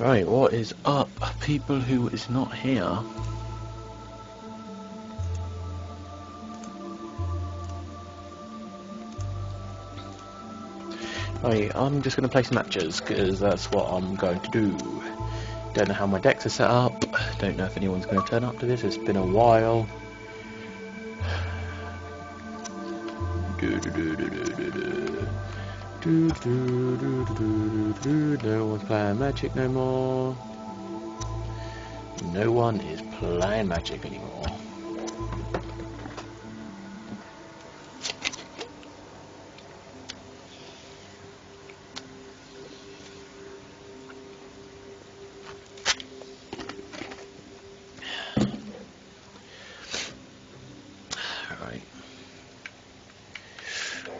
Right, what is up, people who is not here? Right, I'm just going to play some matches, because that's what I'm going to do. Don't know how my decks are set up, don't know if anyone's going to turn up to this, it's been a while. No one's playing Magic no more. No one is playing Magic anymore. Right.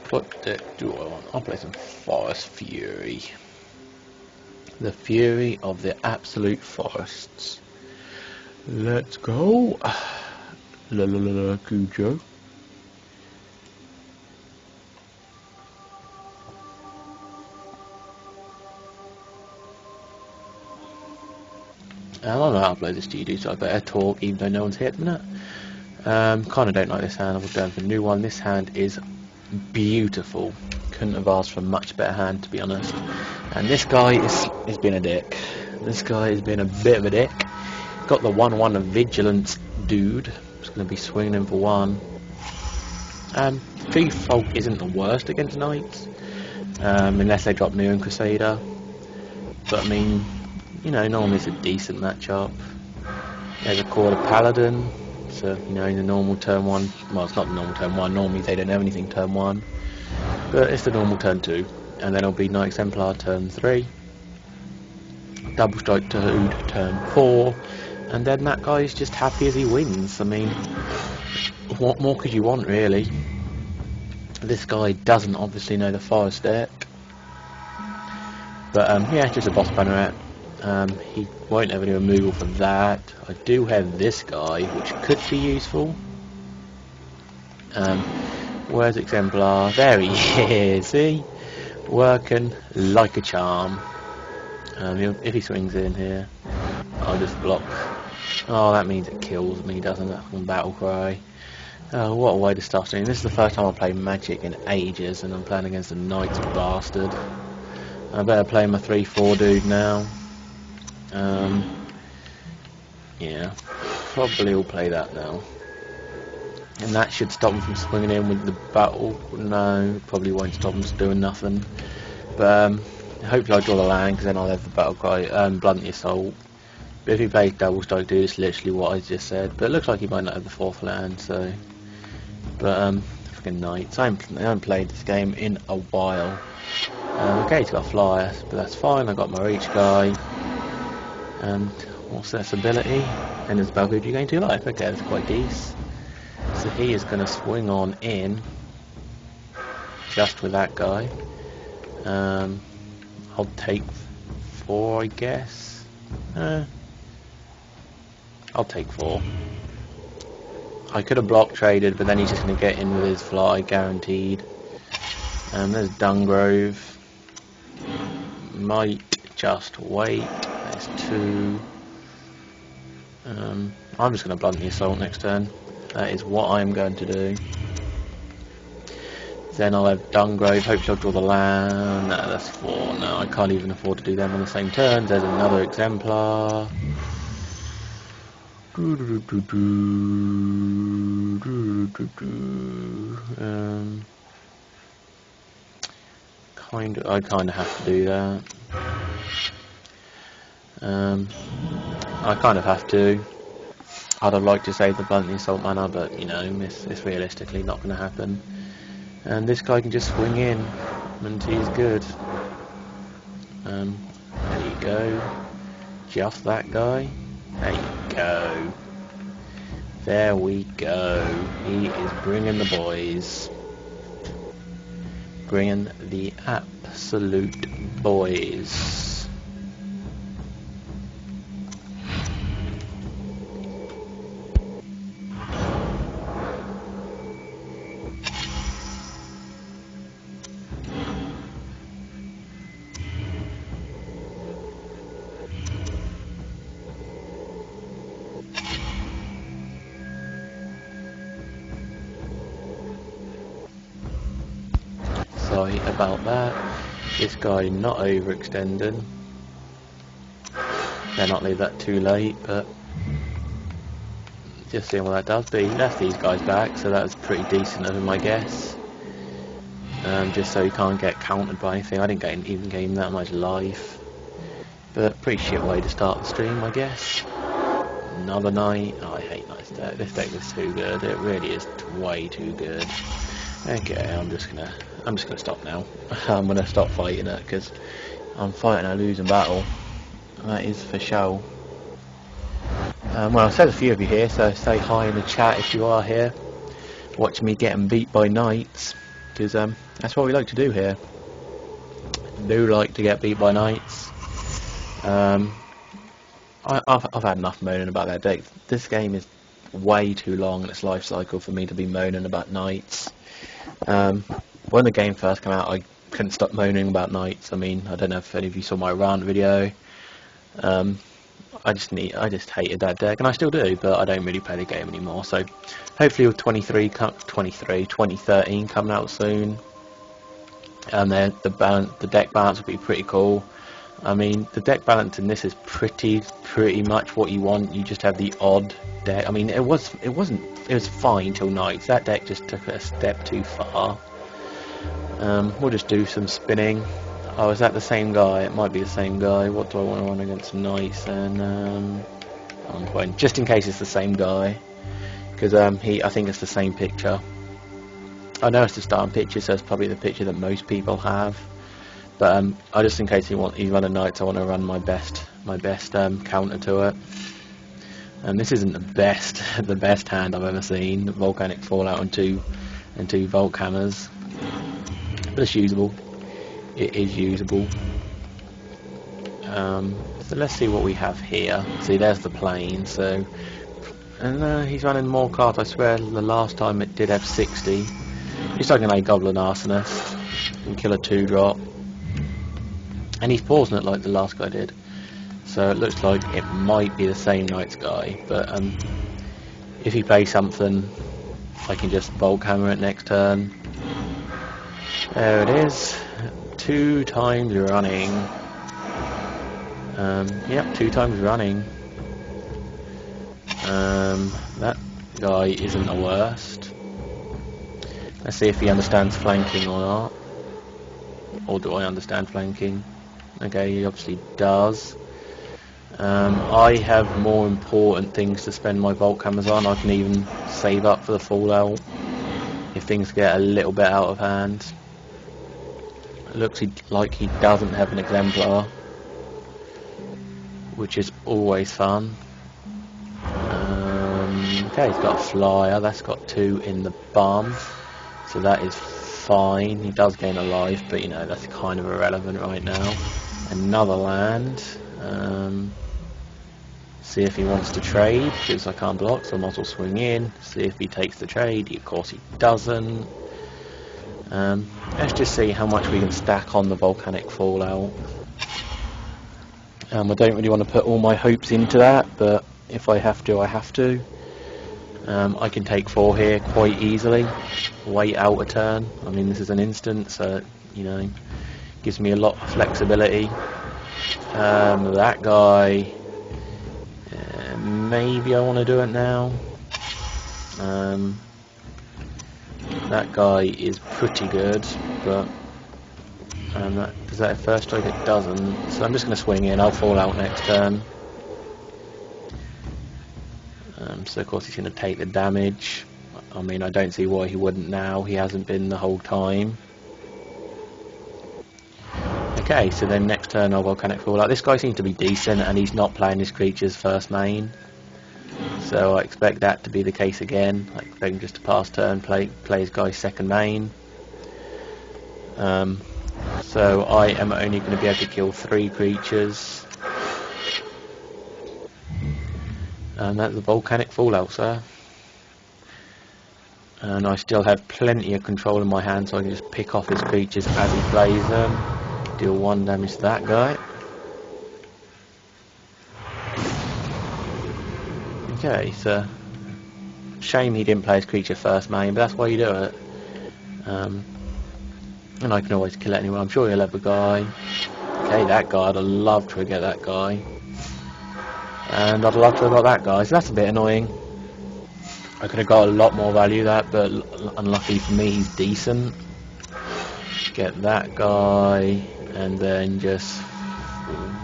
What deck do I want? I'll play some Forest Fury. The Fury of the Absolute Forests. Let's go. La la la la, Cujo. I don't know how to play this GD, so I better talk even though no one's here at the minute. Kind of don't like this hand. I've done for a new one. This hand is beautiful. Couldn't have asked for a much better hand, to be honest. And this guy is being a dick. This guy has been a bit of a dick. Got the 1/1 of Vigilance dude. Just going to be swinging him for 1. Thief Folk isn't the worst against knights, unless they drop Mirren Crusader. But I mean, you know, normally it's a decent matchup. There's a Quarter Paladin, so you know, in the normal turn 1, well, it's not the normal turn 1. Normally they don't have anything turn 1, but it's the normal turn 2, and then it'll be Knight Exemplar turn 3, Double Strike Toad turn 4, and then that guy is just happy as he wins. I mean, what more could you want, really? This guy doesn't obviously know the Forest deck, but yeah, just a boss banneret. He won't have any removal for that. I do have this guy, which could be useful. Where's Exemplar? There he is, see? Working like a charm. If he swings in here, I'll just block. Oh, that means it kills me, doesn't it? On Battle Cry. Oh, what a way to start doing. This is the first time I played Magic in ages, and I'm playing against a Knight's bastard. I better play my 3/4 dude now. Yeah, probably will play that now. And that should stop him from swinging in with the battle. No, probably won't stop him from doing nothing. But hopefully I'll draw the land, because then I'll have the battle cry, Blunt the Assault. But if he plays Double Strike Dude, it's literally what I just said. But it looks like he might not have the 4th land, so. But, freaking Knights. I haven't played this game in a while. Okay, he's got a flyer, but that's fine. I got my reach guy. And what's this ability? And his Balgoodu gain 2 life. Okay, that's quite decent. So he is going to swing on in just with that guy. I'll take 4, I guess. I'll take 4. I could have block traded, but then he's just going to get in with his fly, guaranteed. There's Dungrove. Might just wait. There's 2. I'm just going to Blunt the Assault next turn. That is what I'm going to do. Then I'll have Dungrove. Hopefully I'll draw the land. No, that's 4. No, I can't even afford to do them on the same turn. There's another Exemplar. I kind of have to do that. I kind of have to. I'd have liked to save the Blunt the Assault mana, but you know, it's realistically not going to happen. And this guy can just swing in, and he's good. There you go. Just that guy. There you go. There we go. He is bringing the boys. Bringing the absolute boys. guy about that. This guy not overextending. Better not leave that too late, but just seeing what that does. But he left these guys back, so that was pretty decent of him, I guess. Just so he can't get countered by anything. I didn't even gain that much life, but pretty shit way to start the stream, I guess. Another knight. Oh, I hate knights deck. This deck is too good. It really is way too good. Okay, I'm just gonna stop now. I'm gonna stop fighting it because I'm fighting a losing battle. That is for sure. Well, I've said a few of you here, so say hi in the chat if you are here, watching me getting beat by knights, because that's what we like to do here. Do like to get beat by knights. I've had enough moaning about that deck. This game is way too long in its life cycle for me to be moaning about knights. When the game first came out, I couldn't stop moaning about knights. I mean, I don't know if any of you saw my rant video. I just hated that deck, and I still do, but I don't really play the game anymore. So hopefully with 2013 coming out soon, and then the deck balance will be pretty cool. I mean, the deck balance in this is pretty much what you want. You just have the odd deck. I mean, it was fine till knights. That deck just took it a step too far. We'll just do some spinning. Oh, is that the same guy? It might be the same guy. What do I want to run against knights? And I'm going just in case it's the same guy, because I think it's the same picture. I know it's the starting picture, so it's probably the picture that most people have. But just in case you run a knight, I want to run my best counter to it. And this isn't the best hand I've ever seen. Volcanic Fallout and two Volk Hammers, but it's usable. It is usable. So let's see what we have here. See, there's the plane. So, and he's running more cards. I swear, the last time it did have 60. He's talking like Goblin Arsonist and kill a 2-drop. And he's pausing it like the last guy did, so it looks like it might be the same Knights guy, but if he plays something, I can just Volk Hammer it next turn. There it is, 2 times running. Yep, 2 times running. That guy isn't the worst. Let's see if he understands flanking or not. Or do I understand flanking? Okay, he obviously does. I have more important things to spend my Volk Hammers on. I can even save up for the Fallout if things get a little bit out of hand. It looks like he doesn't have an Exemplar, which is always fun. Okay, he's got a Flyer. That's got 2 in the bum, so that is fine. He does gain a life, but you know, that's kind of irrelevant right now. Another land. See if he wants to trade, because I can't block, so I might as well swing in. See if he takes the trade. Of course he doesn't. Let's just see how much we can stack on the Volcanic Fallout. I don't really want to put all my hopes into that, but if I have to, I have to. I can take 4 here quite easily. Wait out a turn. I mean, this is an instant, so you know, gives me a lot of flexibility. That guy, maybe I want to do it now. That guy is pretty good, but does that first strike? It doesn't. So I'm just going to swing in. I'll fall out next turn. So of course he's going to take the damage. I mean, I don't see why he wouldn't now. He hasn't been the whole time. Okay, so then next turn I'll Volcanic Fallout. This guy seems to be decent, and he's not playing his creatures first main. So I expect that to be the case again. I expect him just to pass turn, play his guy's second main. So I am only going to be able to kill 3 creatures. And that's the Volcanic Fallout, sir. And I still have plenty of control in my hand, so I can just pick off his creatures as he plays them. Deal 1 damage to that guy. Okay, so shame he didn't play his creature first main, but that's why you do it. And I can always kill it anyway. I'm sure he'll have a guy. Okay, that guy. I'd love to get that guy. And I'd love to have got that guy. So that's a bit annoying. I could have got a lot more value that, but unlucky for me, he's decent. Get that guy, and then just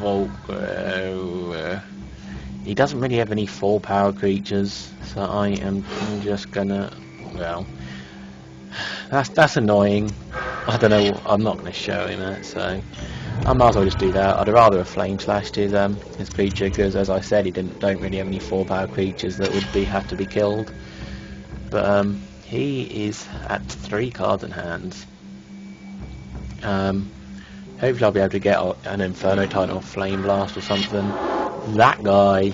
Volk. He doesn't really have any 4-power creatures, so I am just gonna. Well, that's annoying. I don't know. I'm not gonna show him that, so I might as well just do that. I'd rather have flame slashed his creature, because as I said, he don't really have any 4-power creatures that would have to be killed. But he is at 3 cards in hand. Hopefully I'll be able to get an Inferno Titan or Flame Blast or something. That guy,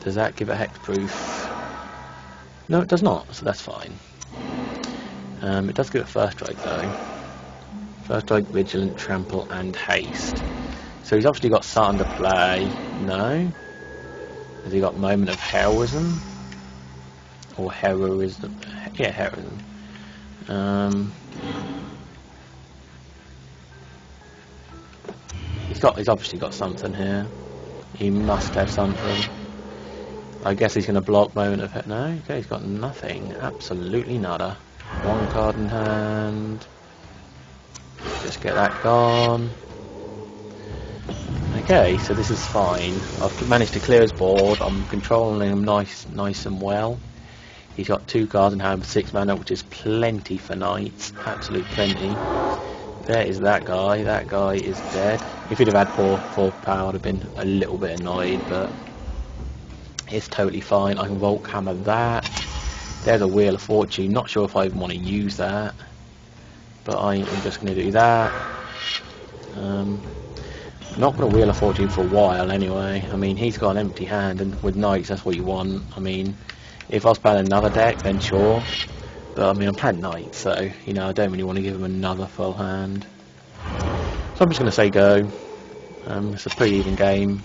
does that give a hexproof? No, it does not, so that's fine. It does give it First Strike though. First Strike, Vigilant, Trample and Haste. So he's obviously got something to play. No? Has he got Moment of Heroism? Or Heroism? Yeah, Heroism. He's obviously got something here. He must have something. I guess he's going to block Moment of No, okay, he's got nothing. Absolutely nada. 1 card in hand. Just get that gone. Okay, so this is fine. I've managed to clear his board. I'm controlling him nice and well. He's got 2 cards in hand with 6 mana, which is plenty for knights. Absolute plenty. There is that guy. That guy is dead. If he'd have had 4 power, I'd have been a little bit annoyed, but it's totally fine. I can Volk Hammer that. There's a Wheel of Fortune. Not sure if I even want to use that, but I am just going to do that. Not going to Wheel of Fortune for a while anyway. I mean, he's got an empty hand, and with knights, that's what you want. I mean, if I was playing another deck, then sure. But I mean, I'm playing knights, so you know, I don't really want to give him another full hand. So I'm just going to say go. It's a pretty even game.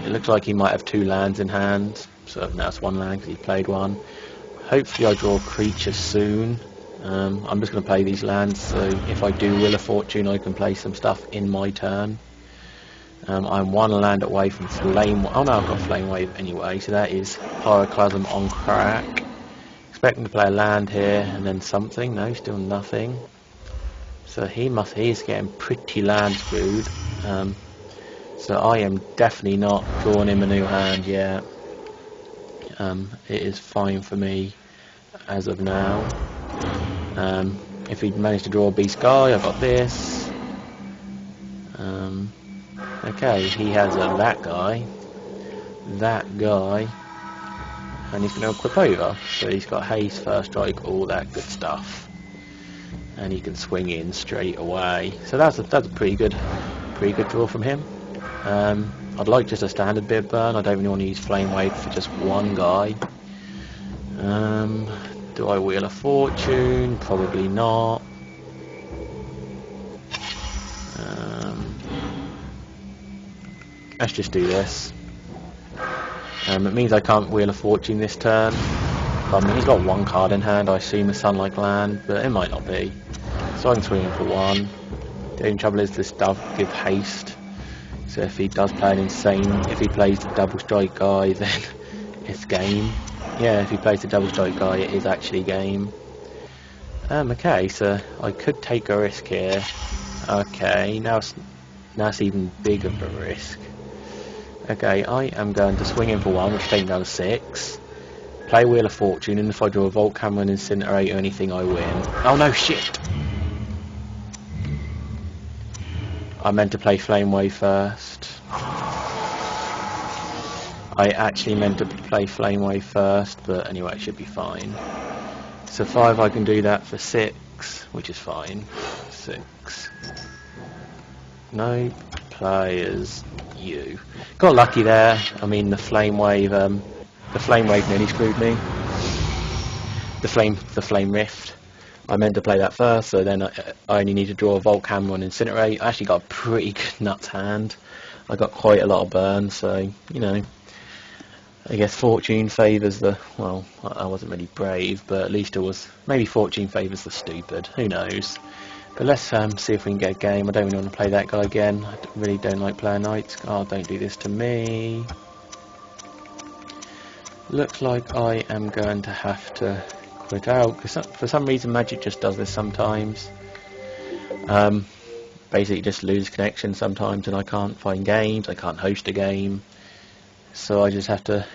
It looks like he might have 2 lands in hand. So now it's 1 land because he played 1. Hopefully I draw a creature soon. I'm just going to play these lands, so if I do Wheel of Fortune, I can play some stuff in my turn. I'm 1 land away from Flame. Oh no, I've got Flame Wave anyway, so that is Pyroclasm on crack. Expecting to play a land here and then something. No, still nothing. So he's getting pretty land screwed. So I am definitely not drawing him a new hand yet. It is fine for me as of now. If he managed to draw a Beast Guy, I've got this. Okay, he has that guy, and he's going to equip over. So he's got haste, first strike, all that good stuff, and he can swing in straight away. So that's a pretty good draw from him. I'd like just a standard bit of burn. I don't really want to use Flame Wave for just 1 guy. Do I Wheel of Fortune? Probably not. Let's just do this. It means I can't Wheel of Fortune this turn. I mean, he's got 1 card in hand. I assume a Sunlight Land, but it might not be. So I can swing him for 1. The only trouble is this does give haste. So if he does play an insane, if he plays the double strike guy, then it's game. Yeah, if he plays the double strike guy, it is actually game. Okay, so I could take a risk here. Okay, now it's even bigger of a risk. Okay, I am going to swing in for 1, which takes me down to 6. Play Wheel of Fortune, and if I draw a Volk Hammer and Incinerate or anything, I win. Oh no, shit! I meant to play Flame Wave first. I actually meant to play Flame Wave first, but anyway, it should be fine. So 5, I can do that for 6, which is fine. 6. No players. You got lucky there. I mean, the Flame Wave nearly screwed me. The Flame Rift. I meant to play that first, so then I only need to draw a Volk Hammer and Incinerate. I actually got a pretty good nuts hand. I got quite a lot of burn, so you know. I guess fortune favours the. Well, I wasn't really brave, but at least it was. Maybe fortune favours the stupid. Who knows? But let's see if we can get a game. I don't really want to play that guy again. I really don't like playing knights. Oh, don't do this to me. Looks like I am going to have to quit out, because for some reason Magic just does this sometimes. Basically just lose connection sometimes, and I can't find games, I can't host a game, so I just have to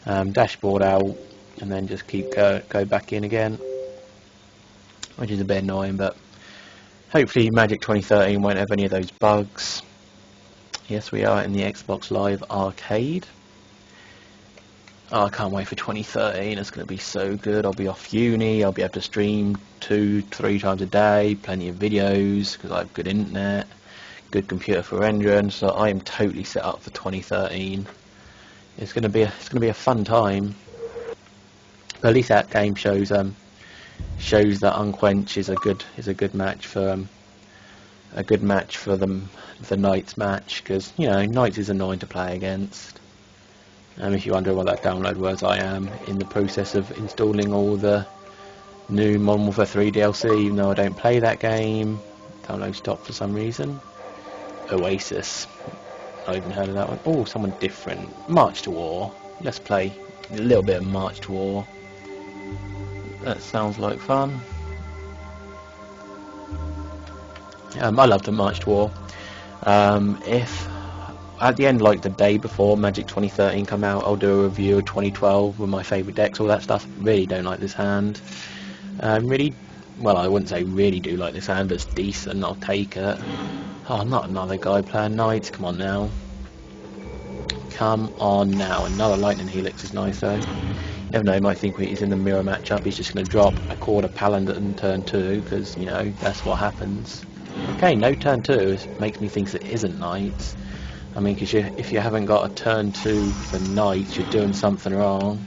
dashboard out and then just keep go back in again, which is a bit annoying, but hopefully Magic 2013 won't have any of those bugs. Yes, we are in the Xbox Live Arcade. Oh, I can't wait for 2013, it's going to be so good. I'll be off uni, I'll be able to stream 2-3 times a day, plenty of videos, because I have good internet, good computer for rendering, so I am totally set up for 2013. It's going to be a fun time. But at least that game shows that Unquench is a good match for the Knights match, because you know Knights is annoying to play against. If you wonder what that download was, I am in the process of installing all the new Modern Warfare 3 DLC, even though I don't play that game. Download stopped for some reason. Oasis. I even heard of that one. Oh, someone different. March to War. Let's play a little bit of March to War. That sounds like fun. I love the March to War. If at the end, like the day before Magic 2013 come out, I'll do a review of 2012 with my favourite decks, all that stuff. Really don't like this hand. Really, well, I wouldn't say really do like this hand, but it's decent, I'll take it. Oh, not another guy playing Knights, come on now. Come on now, another Lightning Helix is nice though. You never know, you might think he's in the mirror matchup, he's just going to drop a quarter Paladin in turn 2, because, you know, that's what happens. Okay, no turn 2, it makes me think it isn't Knights. I mean, because if you haven't got a turn 2 for Knights, you're doing something wrong.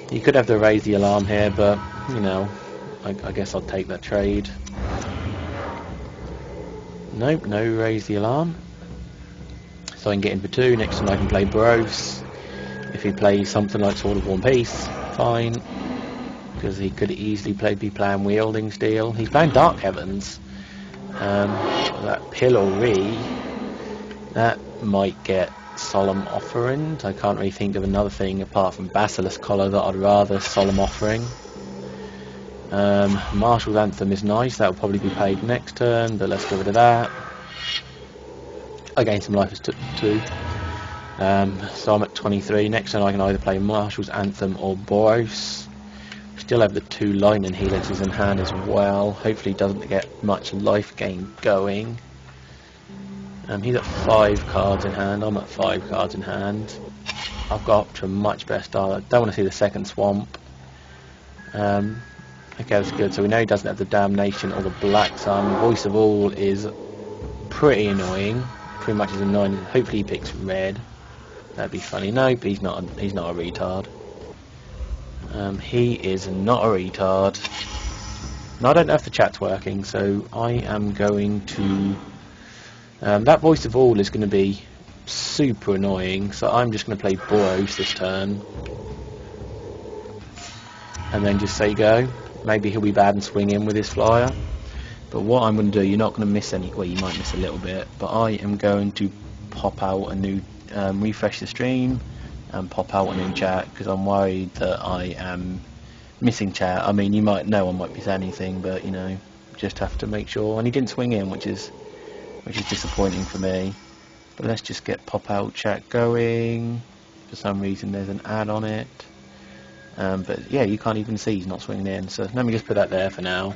You could have to raise the alarm here, but, you know, I guess I'll take that trade. Nope, no raise the alarm. So I can get in for 2, next time I can play Boros. If he plays something like Sword of One Piece, fine. Because he could easily be playing Wielding Steel. He's playing Dark Heavens. That Pillory, that might get Solemn Offering. I can't really think of another thing apart from Basilisk Collar that I'd rather Solemn Offering. Marshal's Anthem is nice, that will probably be paid next turn, but let's get rid of that. I gain some life as 2. So I'm at 23. Next turn I can either play Marshal's Anthem or Boros. Still have the 2 Lightning Helixes in hand as well. Hopefully he doesn't get much life gain going. He's at 5 cards in hand. I'm at 5 cards in hand. I've got up to a much better start. I don't want to see the second Swamp. Okay, that's good. So we know he doesn't have the Damnation or the Black Sun. Voice of All is pretty annoying. Pretty much as annoying. Hopefully he picks red. That'd be funny. Nope, he's not a retard. He is not a retard. Now I don't know if the chat's working, so I am going to... that Voice of All is going to be super annoying, so I'm just going to play Boros this turn. And then just say go. Maybe he'll be bad and swing in with his flyer. But what I'm going to do, you're not going to miss any... Well, you might miss a little bit, but I am going to pop out a new... refresh the stream and pop out a new chat, because I'm worried that I am missing chat. I mean, you might know I might be saying anything, but you know, just have to make sure. And he didn't swing in, which is disappointing for me. But let's just get pop out chat going. For some reason there's an ad on it, but yeah, you can't even see he's not swinging in, so let me just put that there for now.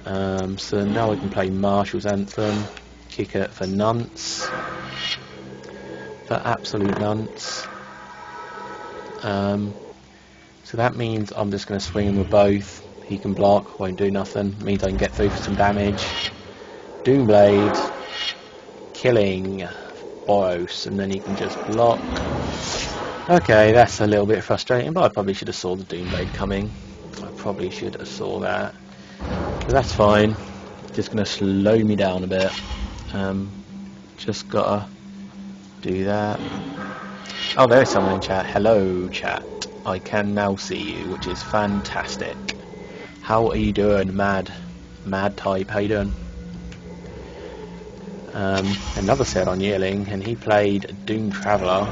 So now we can play Marshal's Anthem, kick it for nunts, for absolute nunts. So that means I'm just going to swing him with both. He can block, won't do nothing. Means I can get through for some damage. Doomblade, killing Boros, and then he can just block. Okay, that's a little bit frustrating, but I probably should have saw the Doomblade coming. I probably should have saw that. But that's fine. Just going to slow me down a bit. Just gotta do that. Oh, there's someone in chat. Hello, chat. I can now see you, which is fantastic. How are you doing, Mad type? How you doing? Another set on Yearling, and he played Doom Traveller.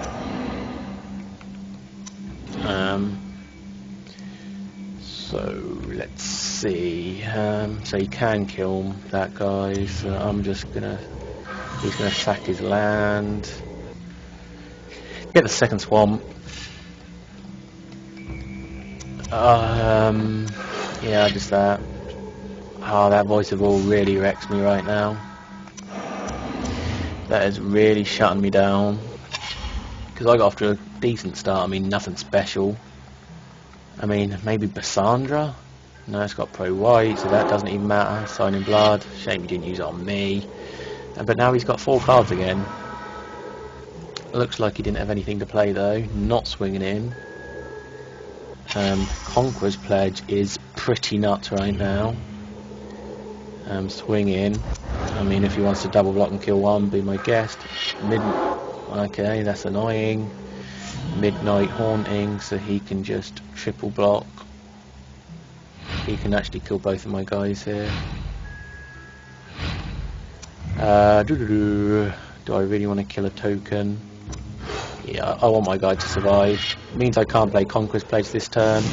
So let's see. So he can kill that guy. So I'm just gonna. He's gonna sack his land. Get the second swamp. Yeah, just that. Oh, that Voice of All really wrecks me right now. That is really shutting me down. Because I got off to a decent start. I mean, nothing special. I mean, maybe Bassandra? No, it's got Pro White, so that doesn't even matter. Signing Blood. Shame he didn't use it on me. But now he's got 4 cards again. Looks like he didn't have anything to play though. Not swinging in. Conqueror's Pledge is pretty nuts right now. Swing in. I mean, if he wants to double block and kill one, be my guest. Okay, that's annoying. Midnight Haunting, so he can just triple block. He can actually kill both of my guys here. Do I really want to kill a token? Yeah, I want my guy to survive. It means I can't play Conqueror's Pledge this turn.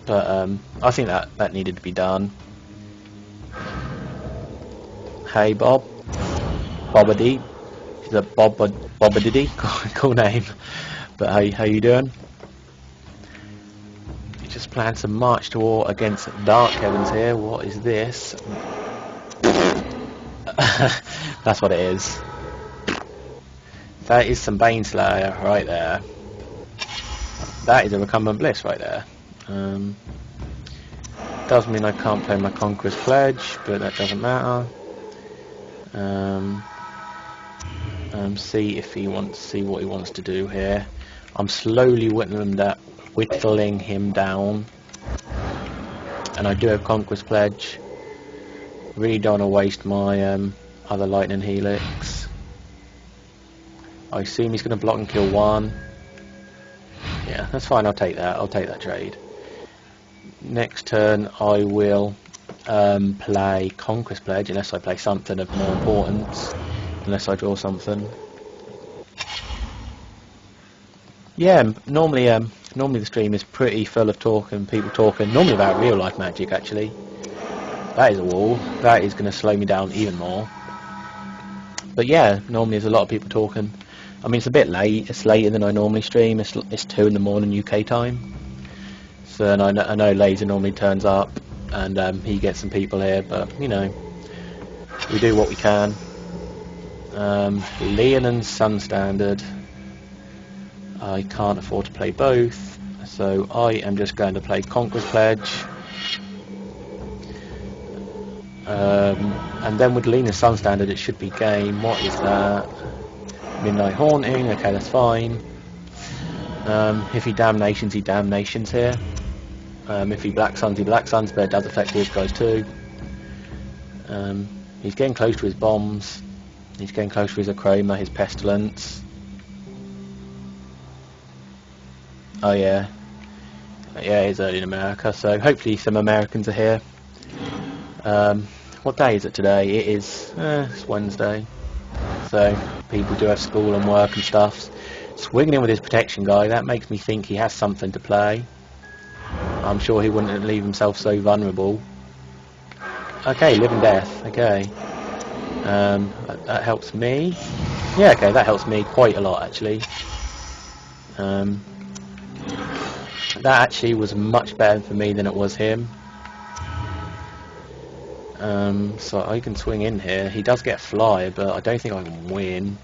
But I think that needed to be done. Hey Bob. Bobadee. Is that Bobadiddy? Cool name. But how you doing? You just planned to march to war against Dark Heavens here. What is this? That's what it is. That is some Baneslayer right there. That is a Recumbent Bliss right there. Does mean I can't play my Conqueror's Pledge, but that doesn't matter. See if he wants, see what he wants to do here. I'm slowly whittling him down, and I do have Conqueror's Pledge. Really don't want to waste my other Lightning Helix. I assume he's going to block and kill one. Yeah, that's fine. I'll take that. I'll take that trade. Next turn, I will play Conqueror's Pledge, unless I play something of more importance. Unless I draw something. Yeah, normally the stream is pretty full of talk and people talking. Normally about real life Magic, actually. That is a wall. That is going to slow me down even more. But yeah, normally there's a lot of people talking. I mean, it's a bit late. It's later than I normally stream. It's 2 in the morning UK time. So and I know Laser normally turns up and he gets some people here, but you know, we do what we can. Leon and Sun Standard. I can't afford to play both, so I am just going to play Conqueror's Pledge. And then with Leon and Sun Standard it should be game. What is that? Midnight Haunting, okay, that's fine. If he Damnations, he Damnations here. If he Black Suns, he Black Suns, but it does affect these guys too. He's getting close to his bombs. He's getting close to his Acroma, his Pestilence. Oh yeah. Yeah, it's early in America, so hopefully some Americans are here. What day is it today? It is, it's Wednesday. So people do have school and work and stuff. Swinging in with his protection guy, that makes me think he has something to play. I'm sure he wouldn't leave himself so vulnerable. Okay, live and death, okay. That helps me. Yeah, okay, that helps me quite a lot actually. That actually was much better for me than it was him. So I can swing in here. He does get fly, but I don't think I can win.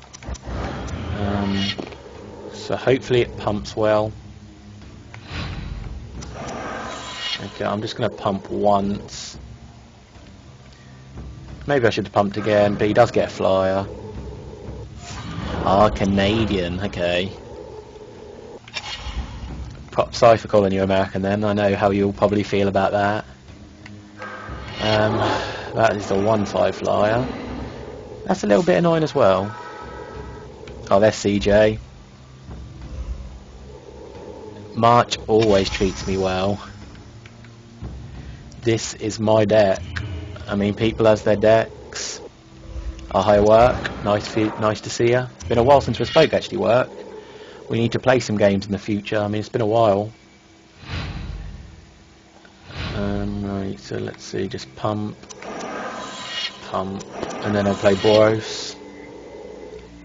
So hopefully it pumps well. Okay, I'm just going to pump once. Maybe I should have pumped again, but he does get a flyer. Ah, Canadian, okay. Sorry for calling you American then, I know how you'll probably feel about that. That is the 1/5 flyer. That's a little bit annoying as well. Oh, there's CJ. March always treats me well. this is my deck. I mean, people as their decks. Oh, hi, Work. Nice to see you. It's been a while since we spoke, actually, Work. We need to play some games in the future. I mean, it's been a while. Right, so let's see, just pump, and then I'll play Boros.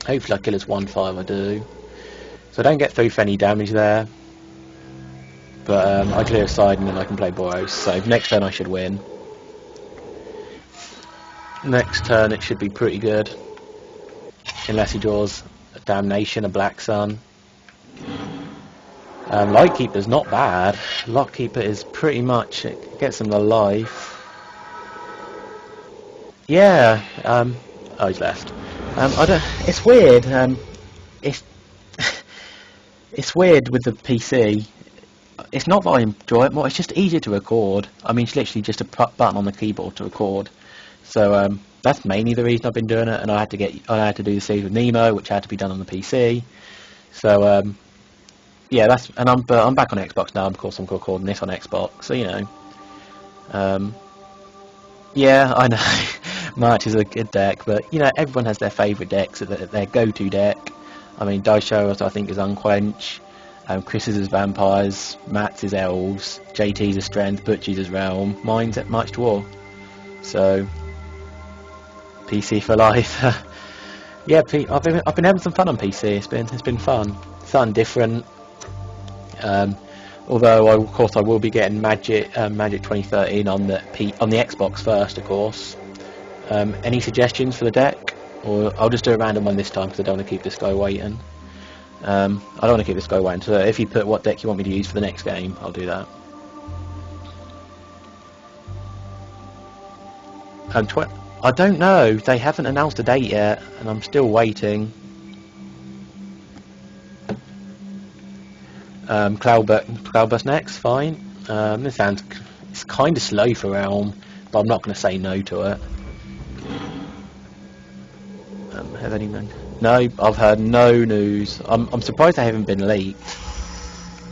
Hopefully I kill his 1-5, I do. So I don't get through for any damage there. But I clear a side and then I can play Boros. So next turn I should win. Next turn it should be pretty good. Unless he draws a Damnation, a Black Sun. Lightkeeper's not bad. Lockkeeper is pretty much, it gets him the life. Yeah, oh, he's left. It's weird. It's weird with the PC. It's not that I enjoy it more. It's just easier to record. I mean, it's literally just a button on the keyboard to record. So that's mainly the reason I've been doing it. And I had to do the series with Nemo, which had to be done on the PC. So yeah, but I'm back on Xbox now. Of course, I'm recording this on Xbox. So you know. Yeah, I know. March is a good deck, but you know, everyone has their favourite decks, their go-to deck. I mean, Daisho, I think, is Unquench. Chris's is Vampires. Matt's is Elves. JT's is Strength. Butchie's is Realm. Mine's at March to War. So, PC for life. Yeah, I've been having some fun on PC. It's been fun. Something different. Although of course I will be getting Magic 2013 on the Xbox first, of course. Any suggestions for the deck? Or I'll just do a random one this time because I don't want to keep this guy waiting. I don't want to keep this guy waiting. So if you put what deck you want me to use for the next game, I'll do that. I don't know. They haven't announced a date yet, and I'm still waiting. Cloudburst next, fine. It's kind of slow for Realm, but I'm not going to say no to it. Have anyone? No, I've heard no news. I'm surprised they haven't been leaked.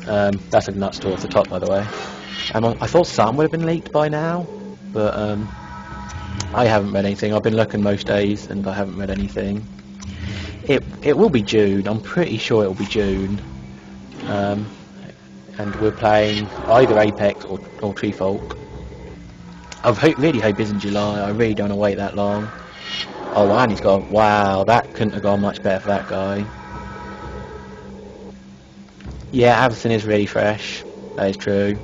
That's a nuts towards the top, by the way. I thought some would have been leaked by now, but I haven't read anything. I've been looking most days, and I haven't read anything. It will be June. I'm pretty sure it will be June. And we're playing either Apex or Treefolk. Really hope it's in July. I really don't want to wait that long. Oh, and he's gone. Wow, that couldn't have gone much better for that guy. Yeah, Avacyn is really fresh. That is true.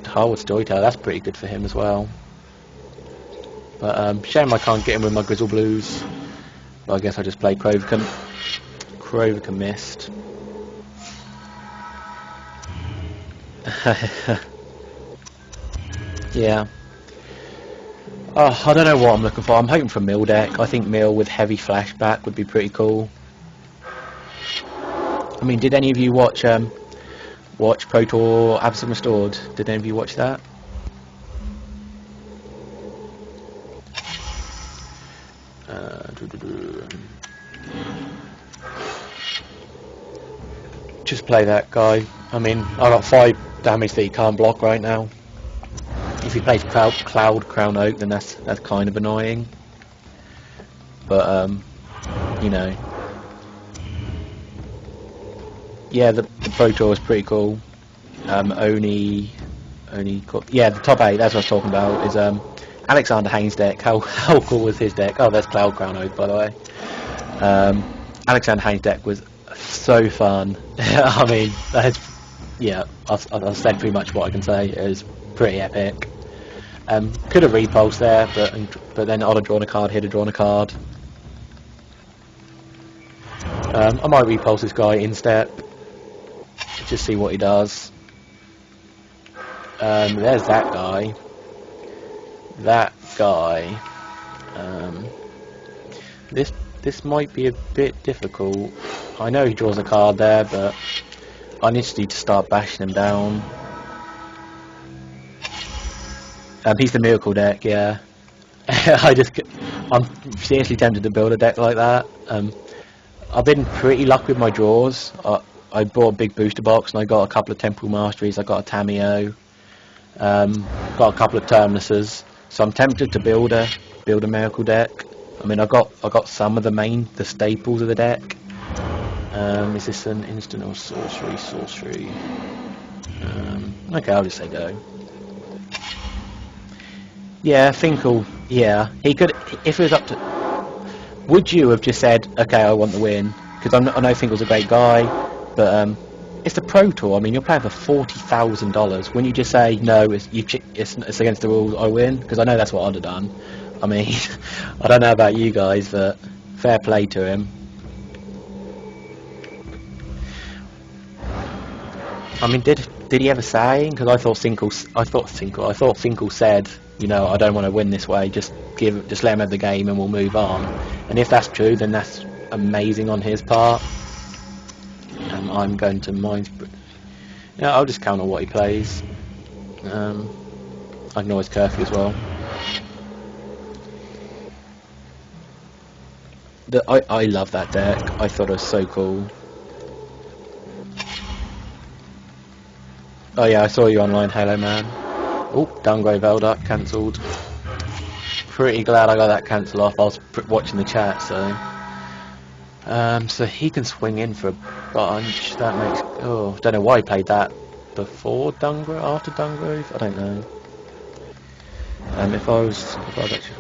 Harwood Storyteller, that's pretty good for him as well. But shame I can't get him with my Grizzle Blues. Well, I guess I'll just play Krovica Mist. Yeah. Oh, I don't know what I'm looking for. I'm hoping for Mill deck. I think Mill with heavy flashback would be pretty cool. I mean, did any of you watch Pro Tour Absent Restored? Did any of you watch that? Just play that guy. I mean, I got 5 damage that he can't block right now. If he plays Cloud Crown Oak, then that's kind of annoying. But you know, yeah, the Pro Tour is pretty cool. Yeah, the top 8. That's what I was talking about. Is Alexander Haynes' deck. How cool was his deck? Oh, there's Cloud Crown Oak, by the way. Alexander Haynes' deck was so fun. I mean, I've said pretty much what I can say. It was pretty epic. Could have repulsed there, but then I'd have drawn a card, he'd have drawn a card. I might repulse this guy in step, just see what he does. There's that guy. This might be a bit difficult. I know he draws a card there, but I just need to start bashing him down. He's the Miracle deck, yeah. I'm seriously tempted to build a deck like that. I've been pretty lucky with my draws. I bought a big booster box and I got a couple of Temporal Masteries. I got a Tameo, got a couple of Terminuses. So I'm tempted to build a Miracle deck. I mean, I got some of the staples of the deck. Is this an instant or sorcery? Sorcery. Okay, I'll just say go. Yeah, Finkel. Yeah, he could. If it was up to, would you have just said, okay, I want the win? Because I know Finkel's a great guy, but it's the Pro Tour. I mean, you're playing for $40,000. Wouldn't you just say no? It's against the rules. I win, because I know that's what I'd have done. I mean, I don't know about you guys, but fair play to him. I mean, did he ever say? Because I thought Finkel said, you know, I don't want to win this way. Just let him have the game, and we'll move on. And if that's true, then that's amazing on his part. I'm going to mind. Yeah, I'll just count on what he plays. I can always curfew as well. I love that deck. I thought it was so cool. Oh yeah, I saw you online, Halo Man. Oh, Downgrade Velduck cancelled. Pretty glad I got that cancel off. I was watching the chat, so he can swing in for a bunch. That makes don't know why he played that before Dungrove, after Dungrove. I don't know. If I was actually,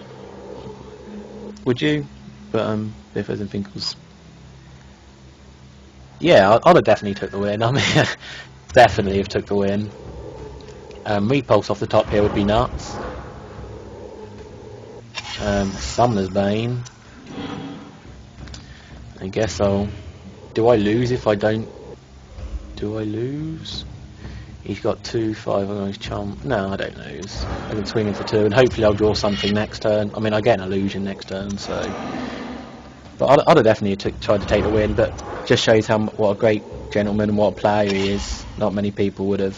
would you? But if there's anything else, yeah, I'd have definitely took the win. I mean, definitely have took the win. Repulse off the top here would be nuts. Summoner's Bane. I guess I'll. Do I lose if I don't? Do I lose? He's got 2/5 on his charm. No, I don't lose. I can swing in for 2, and hopefully I'll draw something next turn. I mean, I get an illusion next turn, so. But I'd have definitely tried to take the win. But just shows what a great gentleman and what a player he is. Not many people would have.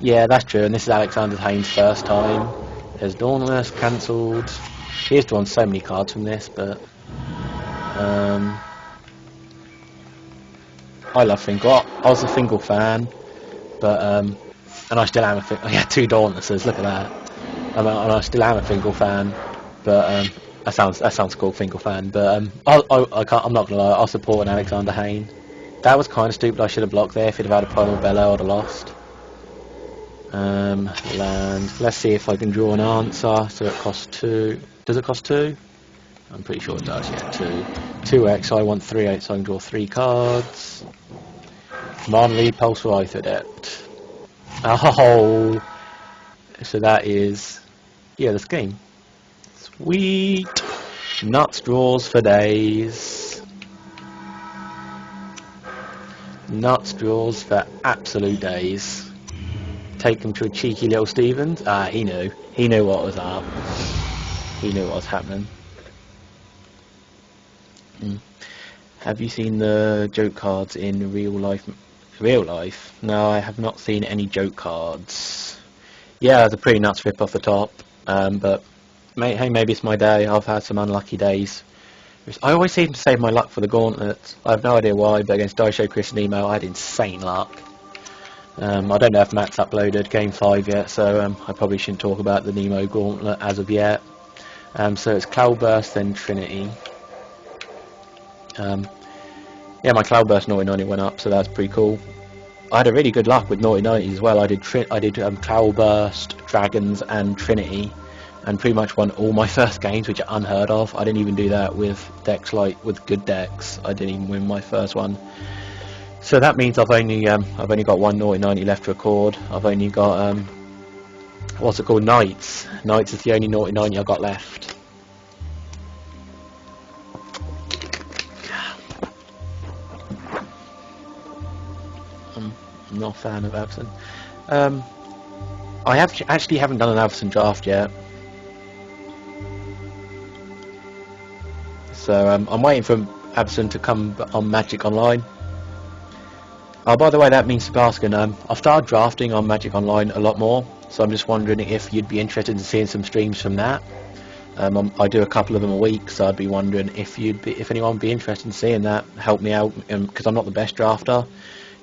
Yeah, that's true. And this is Alexander Haynes' first time. There's Dauntless cancelled. He has drawn so many cards from this, but I love Finkel. I was a Finkel fan, but and I still am a Finkel. I had 2 Dauntlesses. Look at that. And I still am a Finkel fan, but that sounds cool, Finkel fan. But I can't. I'm not gonna lie. I'll support an Alexander Hayne. That was kind of stupid. I should have blocked there. If he'd have had a Primal Bellow, I'd have lost. Land. Let's see if I can draw an answer. So it costs 2. Does it cost 2? I'm pretty sure it does. Yeah, 2. 2x. I want 3/8, so I can draw 3 cards. Command Repulse for Aether Adept. Oh, so that is the scheme. Sweet. Nuts draws for days. Nuts draws for absolute days. Take him to a cheeky little Stevens. He knew what was up. He knew what was happening. Have you seen the joke cards in real life? No, I have not seen any joke cards. Yeah, it's a pretty nuts rip off the top. But hey, maybe it's my day. I've had some unlucky days. I always seem to save my luck for the gauntlet. I have no idea why, but against Daisho, Chris and Nemo, I had insane luck. I don't know if Matt's uploaded Game 5 yet, so I probably shouldn't talk about the Nemo Gauntlet as of yet. So it's Cloudburst, then Trinity. Yeah, my Cloudburst Naughty 90 went up, so that's pretty cool. I had a really good luck with Naughty 90 as well. I did Cloudburst, Dragons, and Trinity, and pretty much won all my first games, which are unheard of. I didn't even do that with decks with good decks. I didn't even win my first one. So that means I've only got 1 Naughty 90 left to record. I've only got what's it called? Knights. Knights is the only Naughty 90 I've got left. I'm not a fan of Avacyn. I actually haven't done an Avacyn draft yet. So I'm waiting for Avacyn to come on Magic Online. Oh, by the way, that means Sebastian, I've started drafting on Magic Online a lot more, so I'm just wondering if you'd be interested in seeing some streams from that. I do a couple of them a week, so I'd be wondering if anyone would be interested in seeing that. Help me out, because I'm not the best drafter.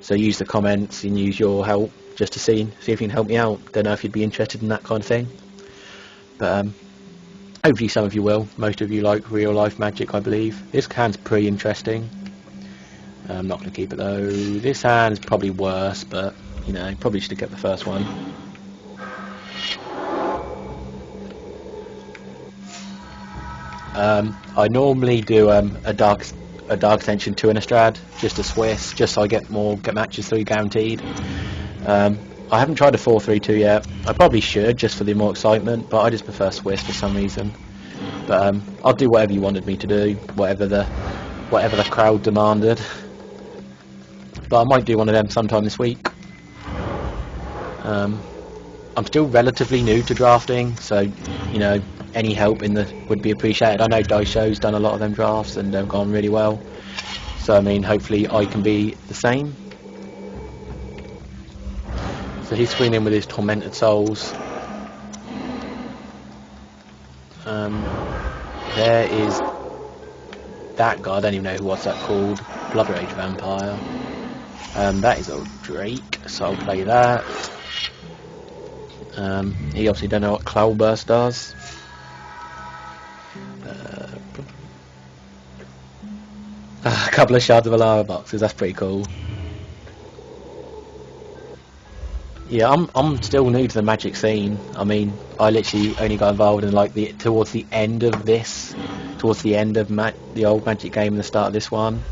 So use the comments and use your help just to see if you can help me out. Don't know if you'd be interested in that kind of thing, but hopefully some of you will. Most of you like real life Magic, I believe. This hand's pretty interesting. I'm not going to keep it though. This hand's probably worse, but you know, probably should have kept the first one. I normally do a dark extension to Innistrad, just a Swiss, just so I get matches through guaranteed. I haven't tried a 4-3-2 yet. I probably should, just for the more excitement, but I just prefer Swiss for some reason. But I'll do whatever you wanted me to do, whatever the crowd demanded. But I might do one of them sometime this week. I'm still relatively new to drafting, so you know, any help would be appreciated. I know Dice Show's done a lot of them drafts and they've gone really well. So I mean, hopefully I can be the same. So he's screening with his Tormented Souls. There is that guy. I don't even know what's that called. Blood Rage Vampire. That is a Drake, so I'll play that. He obviously don't know what Cloudburst does. A couple of Shards of Alara boxes, that's pretty cool. Yeah, I'm still new to the Magic scene. I mean, I literally only got involved in like towards the end of the old Magic game and the start of this one.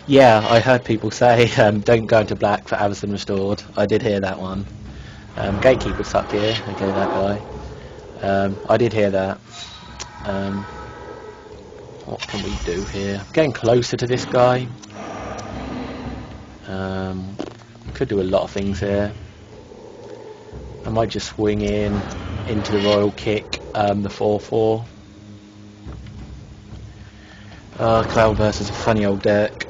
Yeah, I heard people say don't go into black for Avacyn Restored. I did hear that one. Gatekeeper suck here. Okay, that guy. I did hear that. What can we do here? Getting closer to this guy. Could do a lot of things here. I might just swing into the Royal Kick, the 4/4. Cloudburst is a funny old deck.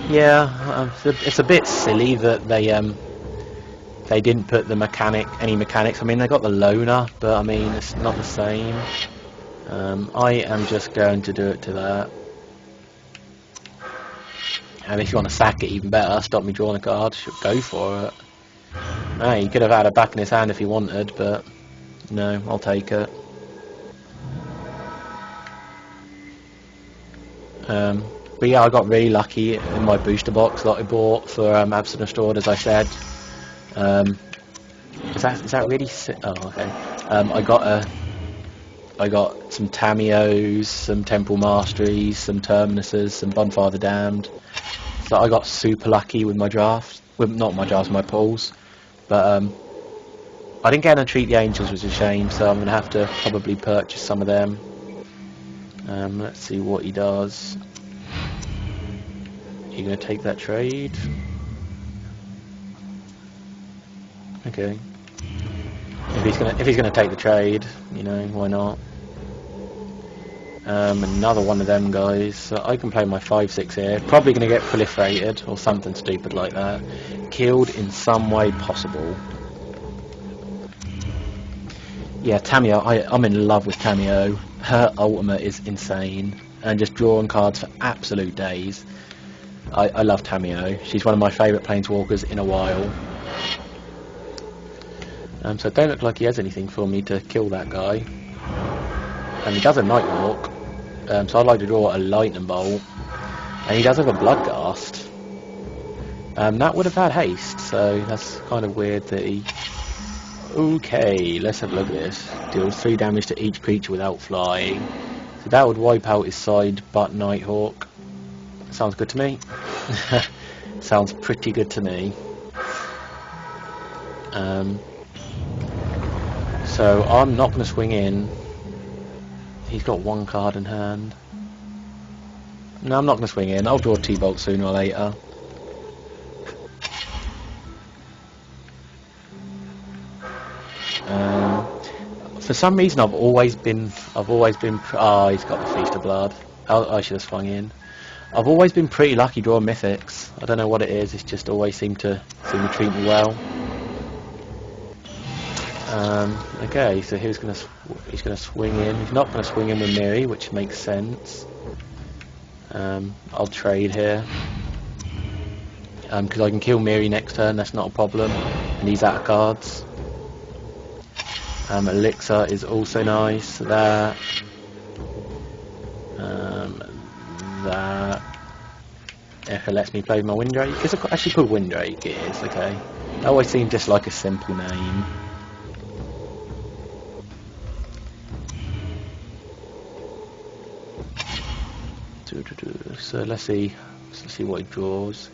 Yeah, it's a bit silly that they didn't put any mechanics. I mean, they got the loner, but I mean, it's not the same. I am just going to do it to that. And if you want to sack it, even better. Stop me drawing a card. Go for it. No, he could have had it back in his hand if he wanted, but no, I'll take it. But yeah, I got really lucky in my booster box that I bought for Avacyn Restored, as I said. Is that really? Oh, okay. I got some Tamios, some Temporal Masteries, some Terminuses, some Bonfire of the Damned. So I got super lucky with my draft. Not my drafts, my pulls. But I didn't get an Entreat the Angels, which is a shame. So I'm gonna have to probably purchase some of them. Let's see what he does. You gonna take that trade? Okay. If he's gonna take the trade, you know, why not? Another one of them guys. So I can play my 5/6 here. Probably gonna get proliferated or something stupid like that. Killed in some way possible. Yeah, Tamiyo. I'm in love with Tamiyo. Her ultimate is insane, and just drawing cards for absolute days. I love Tamiyo. She's one of my favourite planeswalkers in a while. So it don't look like he has anything for me to kill that guy. And he does a Nightwalk. So I'd like to draw a Lightning Bolt. And he does have a Bloodghast. That would have had haste, so that's kind of weird that he... Okay, let's have a look at this. Deals 3 damage to each creature without flying. So that would wipe out his side but Nighthawk. Sounds good to me. Sounds pretty good to me. So I'm not going to swing in. He's got one card in hand. No, I'm not going to swing in. I'll draw T-Bolt sooner or later. For some reason, I've always been. Oh, he's got the Feast of Blood. I should have swung in. I've always been pretty lucky drawing mythics. I don't know what it is. It's just always seemed to treat me well. Okay, so he's gonna swing in. He's not gonna swing in with Miri, which makes sense. I'll trade here because I can kill Miri next turn. That's not a problem, and he's out of cards. Elixir is also nice. That. That. If it lets me play my Windrake, it's actually called Windrake. It is okay. That always seemed just like a simple name. So let's see what he draws.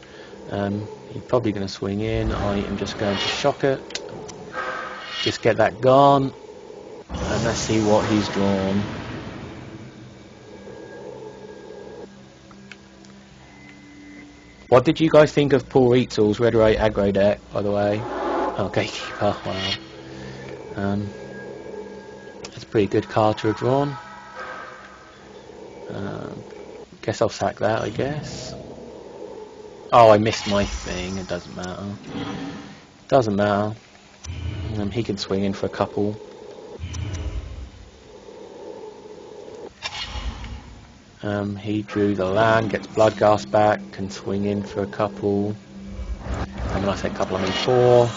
He's probably going to swing in. I am just going to shock it. Just get that gone, and let's see what he's drawn. What did you guys think of Paul Rietzel's Red Right aggro deck, by the way? Oh, Gatekeeper, wow. It's a pretty good card to have drawn. Guess I'll sack that, I guess. Oh, I missed my thing. It doesn't matter. Doesn't matter. He can swing in for a couple. He drew the land, gets Bloodghast back, can swing in for a couple. And when I say couple, I mean 4.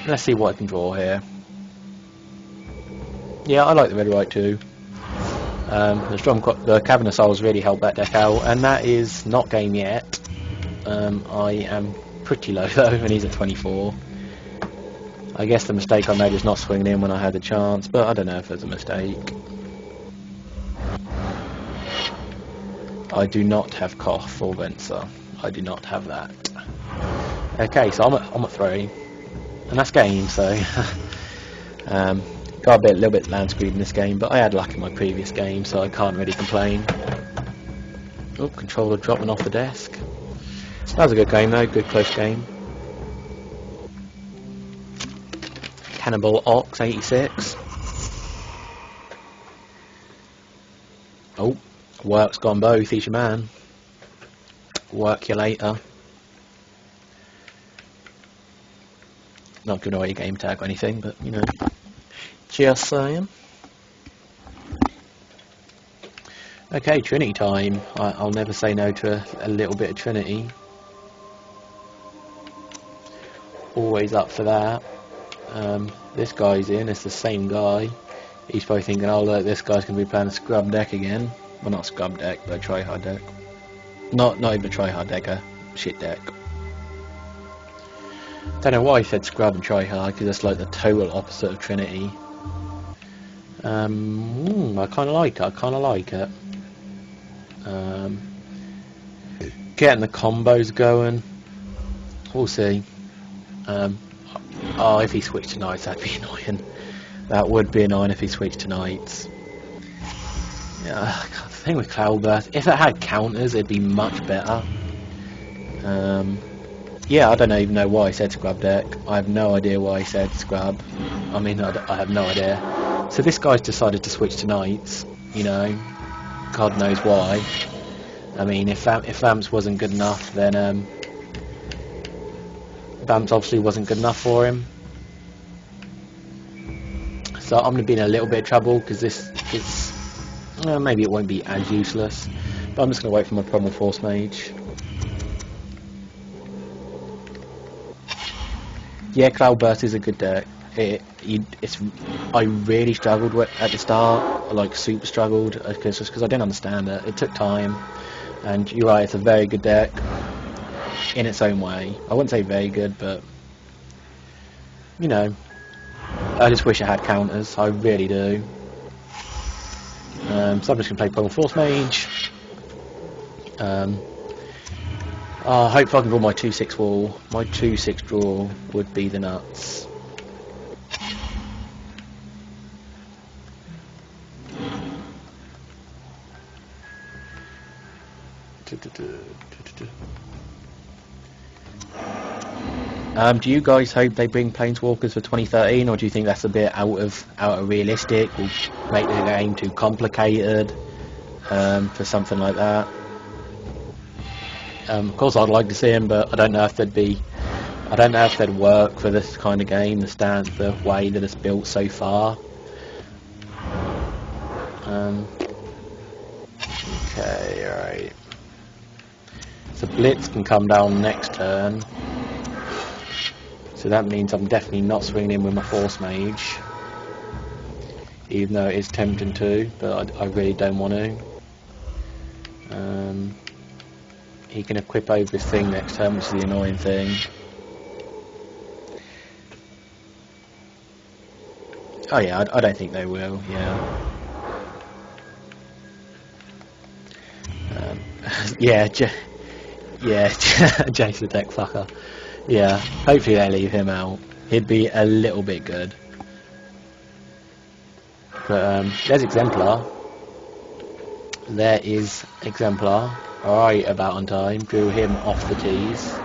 Let's see what I can draw here. Yeah, I like the Red Right too. The Cavern of Souls really helped that deck out, and that is not game yet. I am pretty low though, and he's at 24. I guess the mistake I made is not swinging in when I had the chance, but I don't know if it's a mistake. I do not have Koth or Venser. I do not have that. Okay, so I'm at 3, and that's game. So got a little bit land screwed in this game, but I had luck in my previous game, so I can't really complain. Oh, controller dropping off the desk. That was a good game though, good close game. Cannibal Ox 86. Oh, work's gone both, he's your man. Work you later. Not giving away your game tag or anything, but you know, just saying. Okay, Trinity time. I'll never say no to a little bit of Trinity. Always up for that. This guy's in, it's the same guy. He's probably thinking, oh look, this guy's going to be playing a scrub deck again. Well, not scrub deck, but a tryhard deck. Not even a tryhard deck, a shit deck. Don't know why he said scrub and tryhard, because that's like the total opposite of Trinity. I kind of like it. Getting the combos going. We'll see. Oh, if he switched to knights, that'd be annoying. That would be annoying if he switched to knights. Yeah, the thing with Cloudburst, if it had counters, it'd be much better. Yeah, I don't even know why he said scrub deck. I have no idea why he said scrub. I mean, I have no idea. So this guy's decided to switch to knights. You know, God knows why. I mean, if Vamps wasn't good enough, then Vamps obviously wasn't good enough for him. So I'm going to be in a little bit of trouble because maybe it won't be as useless. But I'm just going to wait for my Primal Force Mage. Yeah, Cloudburst is a good deck. I really struggled with at the start, like super struggled, because I didn't understand it. It took time, and you're right, it's a very good deck in its own way. I wouldn't say very good, but you know, I just wish it had counters. I really do. So I'm just gonna play Primal Force Mage. Hopefully I can draw my 2/6 wall. My 2/6 draw would be the nuts. Do you guys hope they bring Planeswalkers for 2013, or do you think that's a bit out of realistic? Will make the game too complicated for something like that? Of course, I'd like to see them, but I don't know if they'd be I don't know if they'd work for this kind of game, the way that it's built so far. Okay, alright. So Blitz can come down next turn. So that means I'm definitely not swinging in with my Force Mage. Even though it is tempting to, but I really don't want to. He can equip over his thing next turn, which is the annoying thing. Oh yeah, I don't think they will, yeah. Yeah, Jace the deck fucker. Yeah, hopefully they leave him out. He'd be a little bit good. But there's Exemplar. There is Exemplar. Alright, about on time. Drew him off the tees.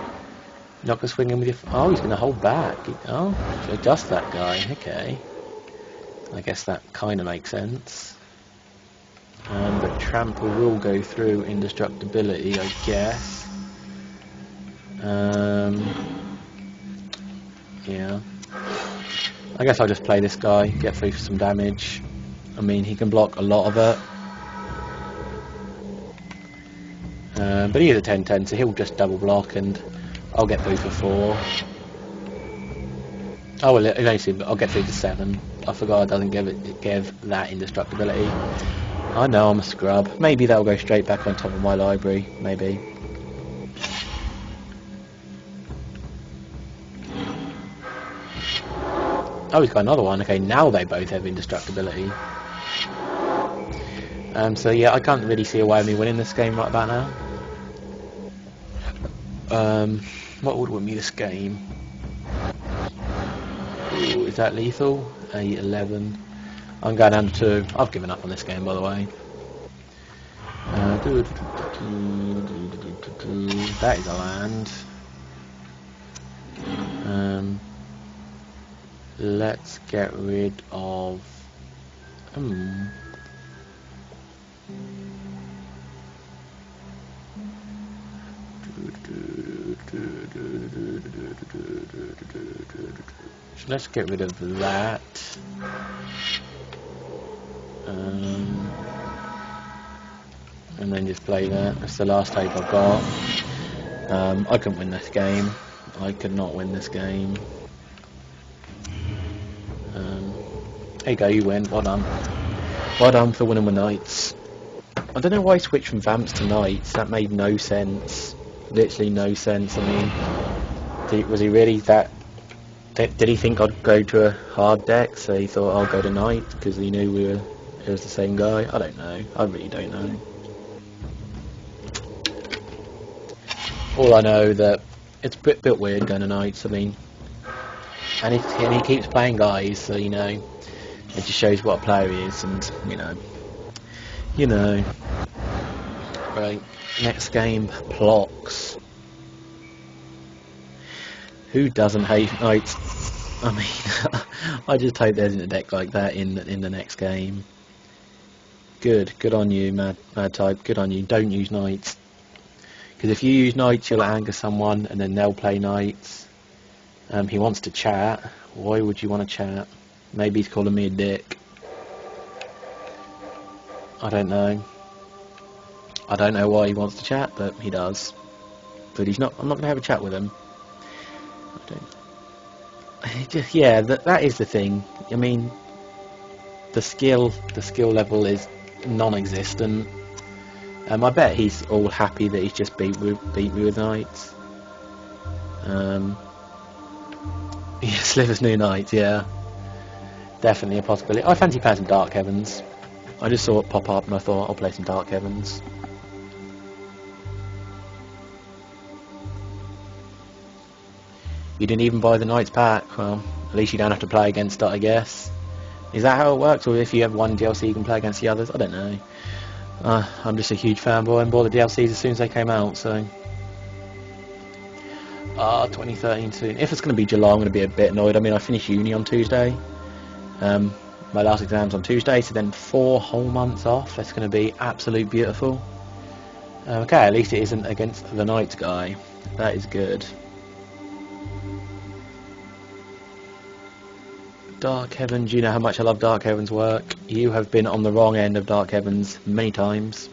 Not gonna swing him with your... Oh, he's gonna hold back. Oh, so just that guy. Okay. I guess that kind of makes sense. But Trample will go through indestructibility, I guess. Yeah. I guess I'll just play this guy, get through for some damage. I mean, he can block a lot of it. But he is a 10-10, so he'll just double block and I'll get through for 4. Oh well, eventually I'll get through to 7. I forgot it doesn't give that indestructibility. I know I'm a scrub. Maybe that'll go straight back on top of my library. Maybe. Oh, he's got another one. Okay, now they both have indestructibility. So yeah, I can't really see a way of me winning this game right about now. What would win me this game? Ooh, is that lethal? 8, 11. I'm going down to 2. I've given up on this game, by the way. That is a land. Let's get rid of... So let's get rid of that. And then just play that. That's the last tape I've got. I couldn't win this game. I could not win this game. There you go, you win. Well done. Well done for winning with Knights. I don't know why I switched from Vamps to Knights. That made no sense. Literally no sense. I mean, was he really that... Did he think I'd go to a hard deck, so he thought I'll go to Knight because he knew it was the same guy? I don't know. I really don't know. All I know that it's a bit weird going to Knights. I mean, and he keeps playing guys, so you know, it just shows what a player he is, and you know. Right, next game, Plox. Who doesn't hate Knights? I mean, I just hope there isn't a deck like that in the next game. Good on you, Mad Type. Good on you. Don't use Knights, because if you use Knights, you'll anger someone, and then they'll play Knights. He wants to chat. Why would you want to chat? Maybe he's calling me a dick. I don't know. I don't know why he wants to chat, but he does. But he's not. I'm not going to have a chat with him. Yeah, that is the thing. I mean, the skill level is non-existent. I bet he's all happy that he's just beat me with Knights. Yeah, Sliver's new Knights. Yeah, definitely a possibility. I fancy playing some Dark Heavens. I just saw it pop up and I thought I'll play some Dark Heavens. You didn't even buy the Knights pack. Well, at least you don't have to play against it, I guess. Is that how it works? Or if you have one DLC, you can play against the others? I don't know. I'm just a huge fanboy and bought the DLCs as soon as they came out, so... 2013 soon. If it's going to be July, I'm going to be a bit annoyed. I mean, I finished uni on Tuesday. My last exam's on Tuesday, so then 4 whole months off. That's going to be absolute beautiful. Okay, at least it isn't against the Knights guy. That is good. Dark Heavens, you know how much I love Dark Heavens' work. You have been on the wrong end of Dark Heavens many times.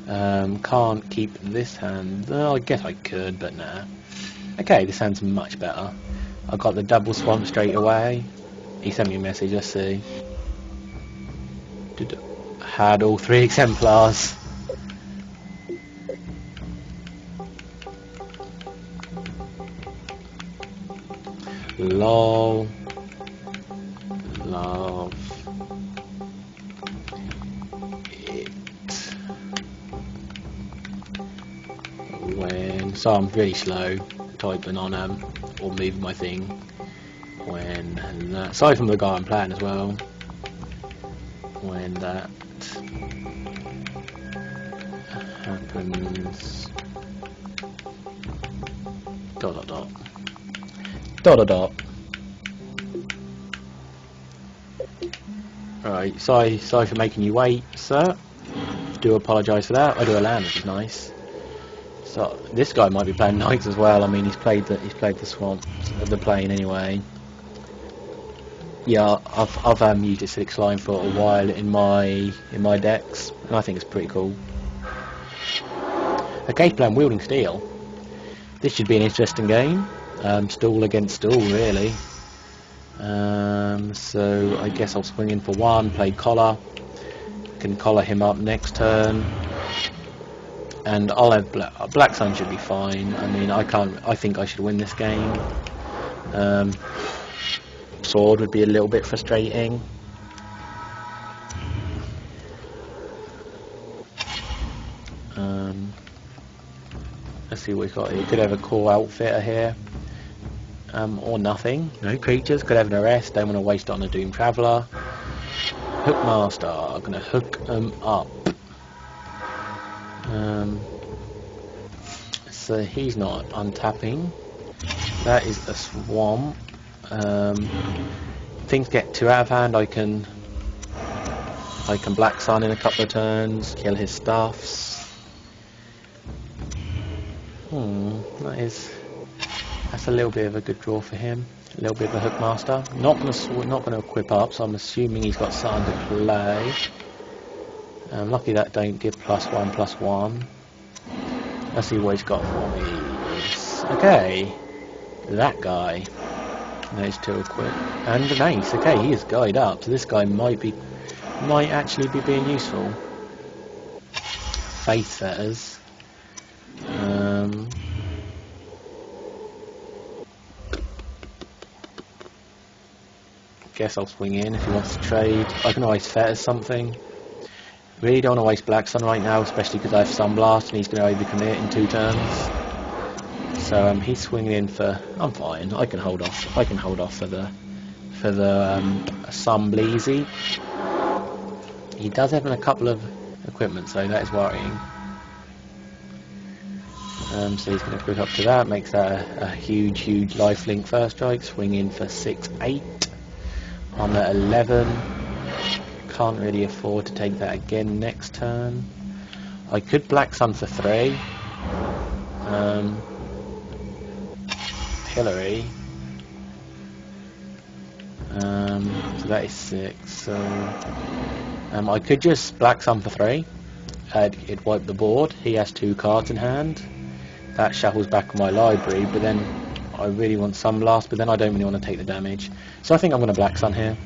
Can't keep this hand. Oh, I guess I could, but nah. Okay, this hand's much better. I got the double swamp straight away. He sent me a message, let's see. Had all 3 exemplars. Lol. Love it. When, so I'm really slow typing on or moving my thing when that, aside from the guy I'm playing as well, when that happens, dot dot dot dot dot dot. Right, sorry for making you wait, sir. Do apologise for that. I do a land, which is nice. So this guy might be playing knights as well. I mean, he's played the swamp, the plane anyway. Yeah, I've used Acidic Slime for a while in my decks, and I think it's pretty cool. Okay, he's playing Wielding Steel. This should be an interesting game. Stool against stool, really. So I guess I'll swing in for 1, play collar. Can collar him up next turn. And I'll have Black Sun should be fine. I mean, I think I should win this game. Sword would be a little bit frustrating. Let's see what we've got here. Could have a Core Outfitter here. Or nothing. No creatures. Could have an arrest. Don't want to waste it on a Doom Traveller. Hookmaster. I'm going to hook them up. So he's not untapping. That is a swamp. Things get too out of hand. I can Black Sun in a couple of turns. Kill his stuffs. That's a little bit of a good draw for him. A little bit of a Hookmaster. Not going to equip up, so I'm assuming he's got something to play. Lucky that don't give +1/+1. Let's see what he's got for me. Okay, that guy. There's 2 equip and an ace. Okay, he is guyed up, so this guy might actually be being useful. Faith Fetters. Guess I'll swing in if he wants to trade. I can always Fetters something. Really don't want to waste Black Sun right now, especially because I have Sunblast and he's going to overcommit in 2 turns. So he's swinging in for. I'm fine. I can hold off. I can hold off for the Sunbleezy. He does have a couple of equipment, so that is worrying. So he's going to quick up to that. Makes that a huge lifelink first strike. Swing in for 6/8. I'm at 11. Can't really afford to take that again next turn. I could Black Sun for 3. Hillary. So that is 6. So I could just Black Sun for 3. It'd wipe the board. He has 2 cards in hand. That shuffles back my library, but then I really want Sunblast, but then I don't really want to take the damage. So I think I'm going to Black Sun here.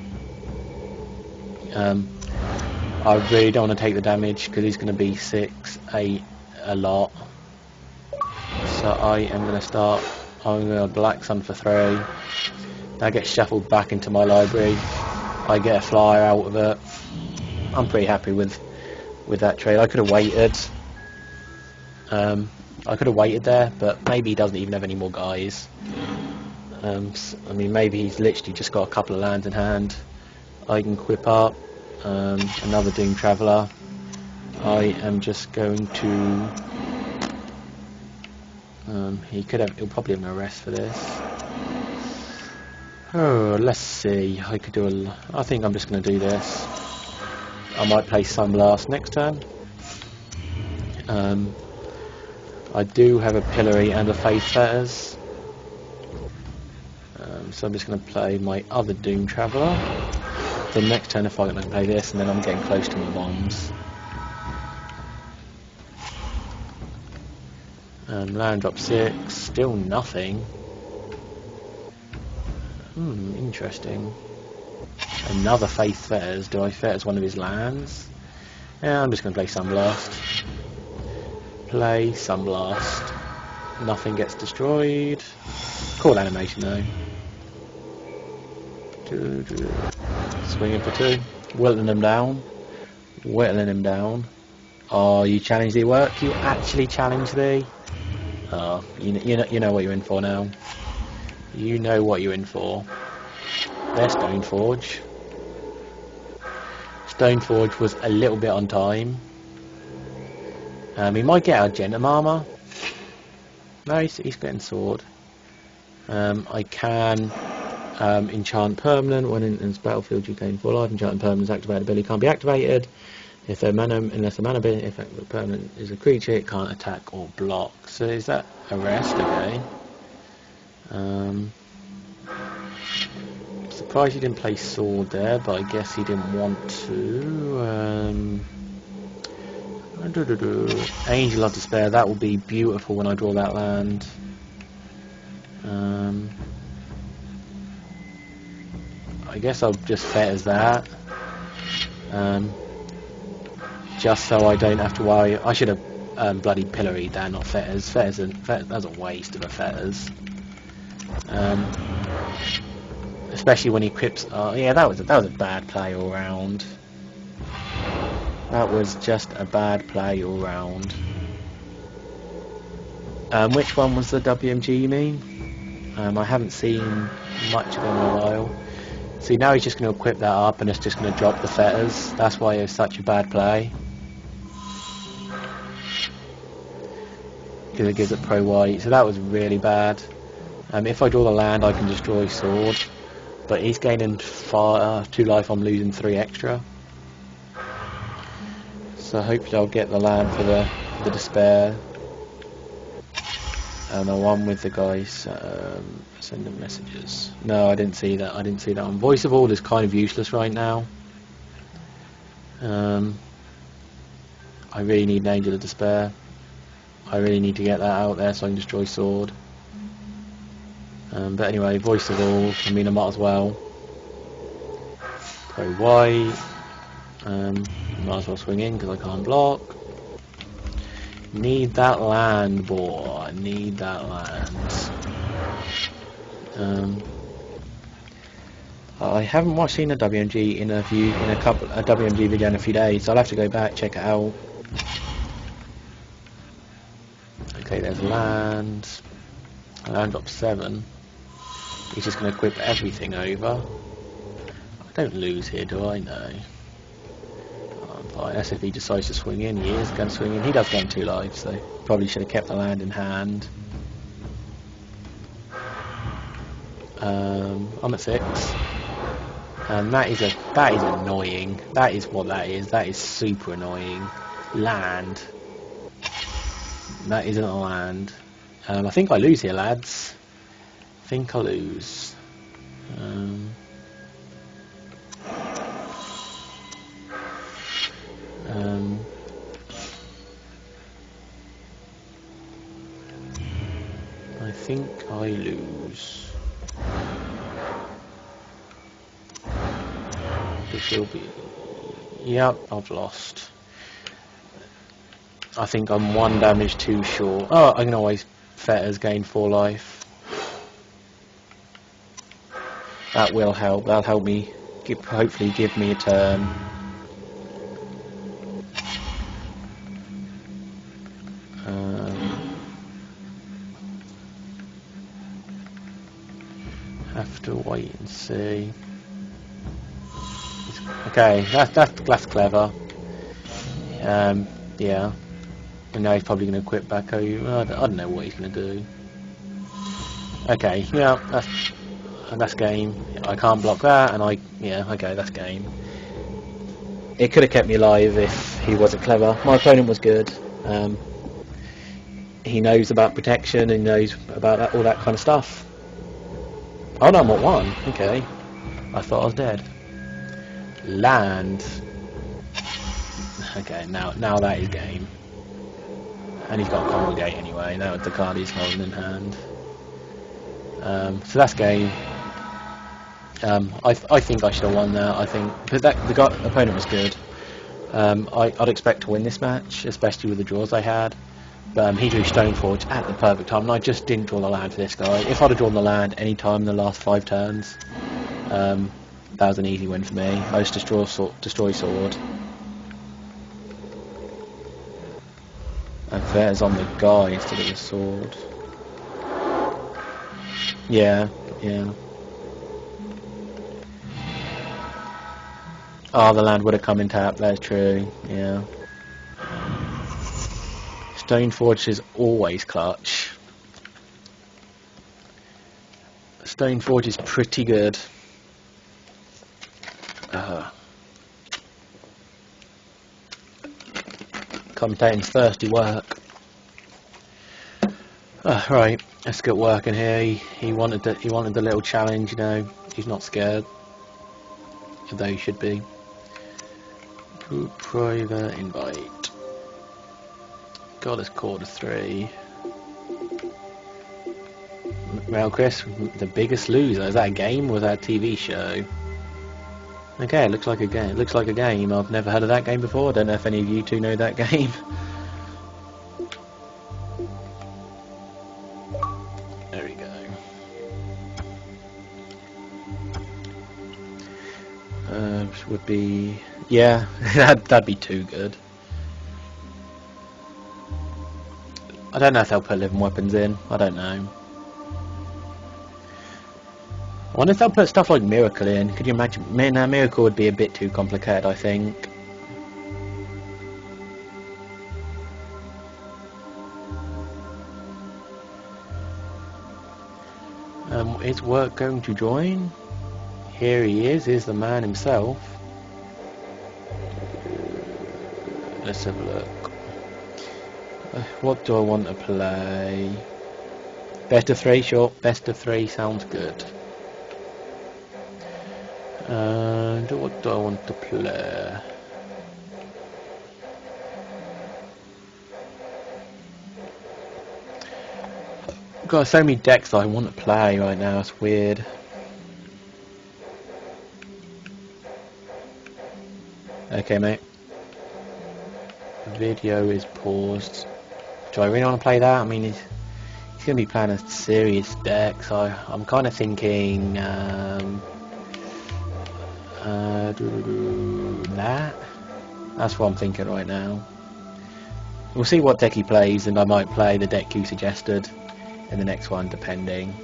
I really don't want to take the damage because he's going to be 6, 8 a lot. So I am going to start. I'm going to Black Sun for 3. That gets shuffled back into my library. I get a flyer out of it. I'm pretty happy with that trade. I could have waited. I could have waited there, but maybe he doesn't even have any more guys. I mean, maybe he's literally just got a couple of lands in hand. I can equip up another Doom Traveller. I am just going to. He'll probably have an arrest for this. Oh, let's see. I could do I think I'm just going to do this. I might play Sunblast next turn. I do have a Pillory and a Faith Fetters. So I'm just going to play my other Doom Traveller. The next turn if I can play this, and then I'm getting close to my bombs. Land drop 6, still nothing. Interesting. Another Faith Fetters. Do I Fetters one of his lands? Yeah, I'm just going to play Sunblast. Play Sunblast. Nothing gets destroyed. Cool animation though. Swinging for 2. Whittling him down. Whittling him down. Oh, you challenge the work? You actually challenge the? Oh, you know what you're in for now. You know what you're in for. There's Stoneforge. Stoneforge was a little bit on time. He might get out Genium Armor. No, he's getting Sword. I can enchant permanent. When in this battlefield you gain 4 life. Enchanting permanent's activated ability can't be activated. If their mana, unless the mana ability effect of permanent is a creature, it can't attack or block. So is that a rest? Okay. Surprised he didn't play Sword there, but I guess he didn't want to. Angel of Despair, that will be beautiful when I draw that land. I guess I'll just Fetters that. Just so I don't have to worry. I should have bloody pilloried that, not Fetters. Fetters, that's a waste of a Fetters. Especially when he crypts. Yeah, that was a bad play all round. That was just a bad play all round. Which one was the WMG you mean? I haven't seen much of him in a while. See, now he's just going to equip that up and it's just going to drop the Fetters. That's why it was such a bad play. Because it gives it pro white. So that was really bad. If I draw the land I can destroy Sword. But he's gaining 2 life, I'm losing 3 extra. So hopefully I'll get the land for the Despair. And the one with the guys sending messages. No, I didn't see that. I didn't see that one. Voice of All is kind of useless right now. I really need an Angel of Despair. I really need to get that out there so I can destroy Sword. But anyway, Voice of All, I mean I might as well. Pro white. Might as well swing in because I can't block. Need that land, boy. Need that land. I haven't seen a WMG in a WMG video in a few days, so I'll have to go back, check it out. Okay, there's land. Land drop 7. He's just going to equip everything over. I don't lose here, do I? No. Unless if he decides to swing in, he is going to swing in. He does gain 2 lives, so probably should have kept the land in hand. I'm at 6. And that is annoying. That is what that is. That is super annoying. Land. That isn't a land. I think I lose here, lads. I think I lose. I think I lose. This will be... Yep, I've lost. I think I'm 1 damage too short. Oh, I can always Fetters gain 4 life. That will help. That'll help me. Hopefully give me a turn. Have to wait and see. Okay, that's clever. Yeah. And now he's probably going to quit back over. I don't know what he's going to do. Okay, yeah, that's game. I can't block that, and okay, that's game. It could have kept me alive if he wasn't clever. My opponent was good. He knows about protection and knows about all that kind of stuff. Oh no, I'm at 1. Okay. I thought I was dead. Land. Okay, now that is game. And he's got a congregate anyway. Now it's the card he's holding in hand. So that's game. I think I should have won that. I think because the opponent was good. I'd expect to win this match, especially with the draws I had. But he drew Stoneforge at the perfect time, and I just didn't draw the land for this guy. If I'd have drawn the land any time in the last 5 turns, that was an easy win for me. I just destroy sword. And Fair's on the guy instead of the sword. Yeah. Oh, the land would have come in tap, that's true, yeah. Stoneforge is always clutch. Stoneforge is pretty good. Commentating's thirsty work. Right, let's get working here. He wanted the little challenge, you know. He's not scared, although he should be. Private invite. God, it's Q3. Well, Chris, the biggest loser. Is that a game or is that a TV show? Okay, it looks like a game. It looks like a game. I've never heard of that game before. I don't know if any of you two know that game. There we go. Would be, yeah, that'd be too good. I don't know if they'll put living weapons in. I don't know. I wonder if they'll put stuff like Miracle in. Could you imagine? Miracle would be a bit too complicated, I think. Is Work going to join? Here he is the man himself. Let's have a look. What do I want to play? Best of 3, sure. Best of 3 sounds good. And what do I want to play? I've got so many decks that I want to play right now, it's weird. Okay, mate. Video is paused. Do I really want to play that? I mean, he's going to be playing a serious deck, so I'm kind of thinking that. That's what I'm thinking right now. We'll see what deck he plays, and I might play the deck you suggested in the next one, depending.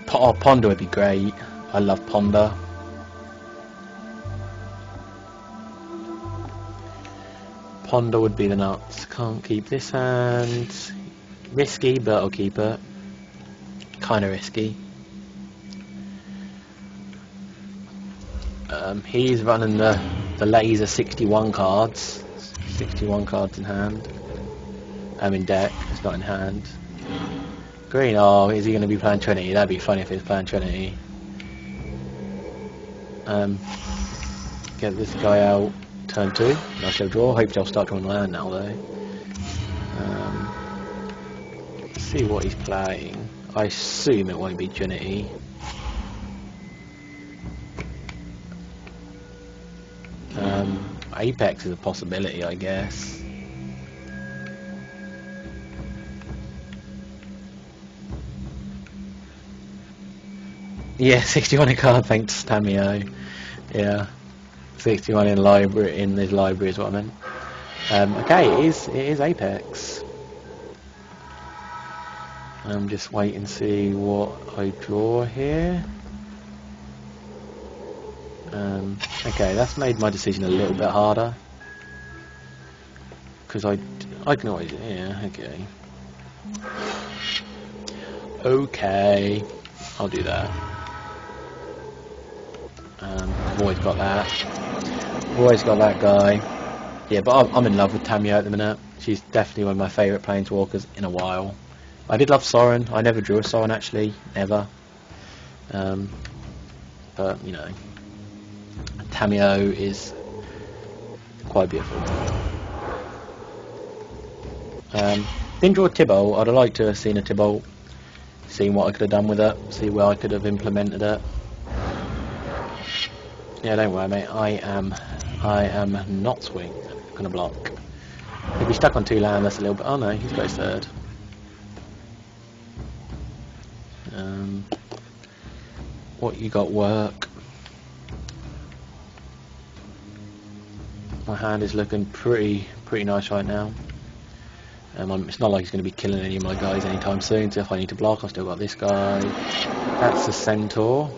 Ponder would be great. I love Ponder. Ponder would be the nuts. Can't keep this hand. Risky, but I'll keep it. Kinda risky. He's running the laser 61 cards. 61 cards in hand. In deck, it's not in hand. Green, oh, is he going to be playing Trinity? That'd be funny if he was playing Trinity. Get this guy out. Turn 2. I shall draw. Hopefully I'll start drawing land now though. Let's see what he's playing. I assume it won't be Trinity. Apex is a possibility, I guess. Yeah, 61 a card, thanks Tamio. Yeah. 61 in library, in the library is what I meant. Okay, it is Apex. I'm just waiting to see what I draw here. Okay, that's made my decision a little bit harder. Because I can always, yeah, okay. Okay, I'll do that. I've always got that. Always got that guy. Yeah, but I'm in love with Tamio at the minute. She's definitely one of my favourite planeswalkers in a while. I did love Soren. I never drew a Soren actually, ever. But you know, Tamiyo is quite beautiful. Didn't draw a Tybalt. I'd have liked to have seen a Tybalt, seen what I could have done with it, see where I could have implemented it. Yeah, don't worry, mate. I am not swing. Gonna block. If he's stuck on 2 land, that's a little bit. Oh no, he's got his 3rd. What you got? Work. My hand is looking pretty nice right now. It's not like he's going to be killing any of my guys anytime soon, so if I need to block, I've still got this guy. That's a Centaur.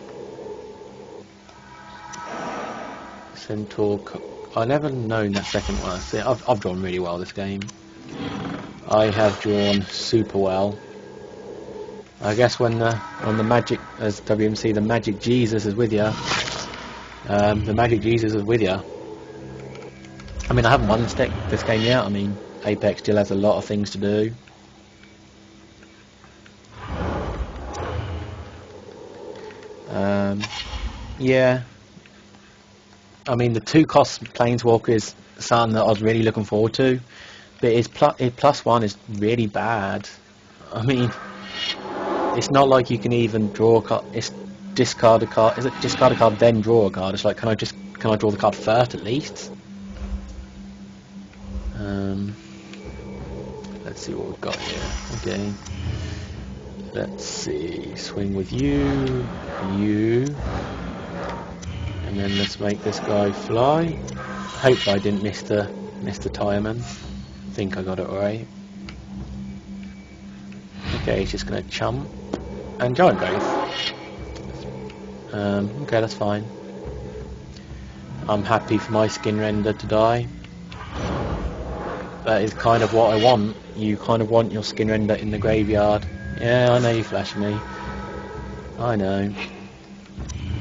I never known that second one. See, I've drawn really well this game. I have drawn super well. I guess when the magic, as WMC, the magic Jesus is with you. The magic Jesus is with you. I mean, I haven't won this game yet. I mean, Apex still has a lot of things to do. Yeah. I mean, the 2-cost Planeswalker is something that I was really looking forward to, but his +1 is really bad. I mean, it's not like you can even draw a card. It's discard a card. Is it discard a card then draw a card? It's like, can I draw the card first at least? Let's see what we've got here. Okay. Let's see. Swing with you, and then let's make this guy fly. Hope I didn't miss the Tireman. Think I got it right. Okay, he's just gonna chump and Giant Growth. Okay, that's fine. I'm happy for my Skin Render to die. That is kind of what I want. You kind of want your Skin Render in the graveyard. Yeah, I know you flashed me. I know.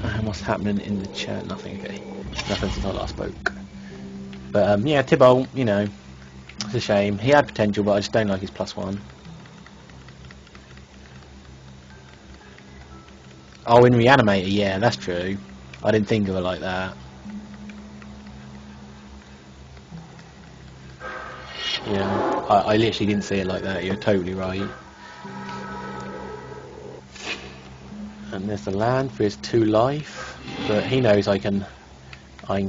And what's happening in the chat? Nothing, okay. Nothing since I last spoke. But yeah, Tybalt, you know, it's a shame. He had potential, but I just don't like his +1. Oh, in Reanimator, yeah, that's true. I didn't think of it like that. Yeah, I literally didn't see it like that. You're totally right. And there's the land for his 2 life, but he knows I can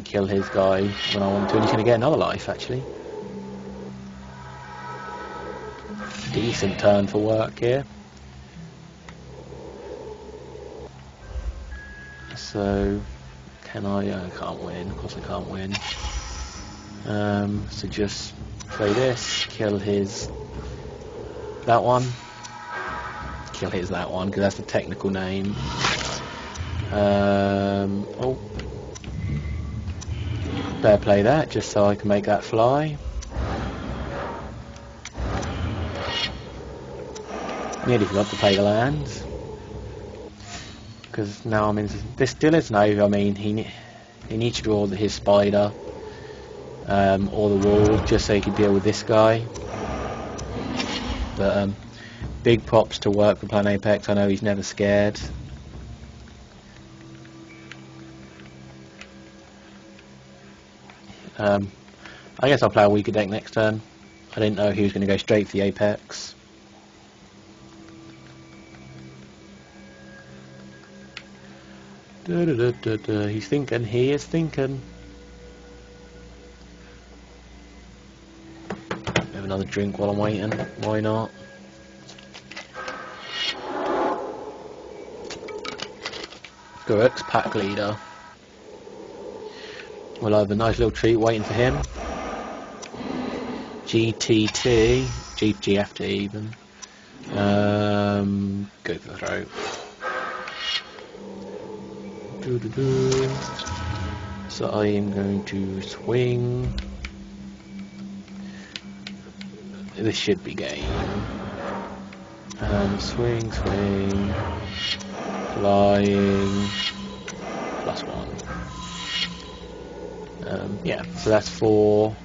kill his guy when I want to, and he's going to get another life actually. Decent turn for work here. So, can I? I can't win. Of course I can't win. So just play this, kill his that one. Kill his that one because that's the technical name. Oh, better play that just so I can make that fly. Nearly forgot to play the lands because now I'm in. This still is Nova. I mean, he needs to draw his spider or the wall just so he can deal with this guy. But big props to work for playing Apex. I know he's never scared. I guess I'll play a weaker deck next turn. I didn't know he was going to go straight for the Apex. He's thinking. He is thinking. Have another drink while I'm waiting. Why not? Guruk's pack leader. We'll have a nice little treat waiting for him. GTT, GFT even. Go for the throat. So I am going to swing. This should be game. Swing, swing, flying, +1. Yeah, so that's 4.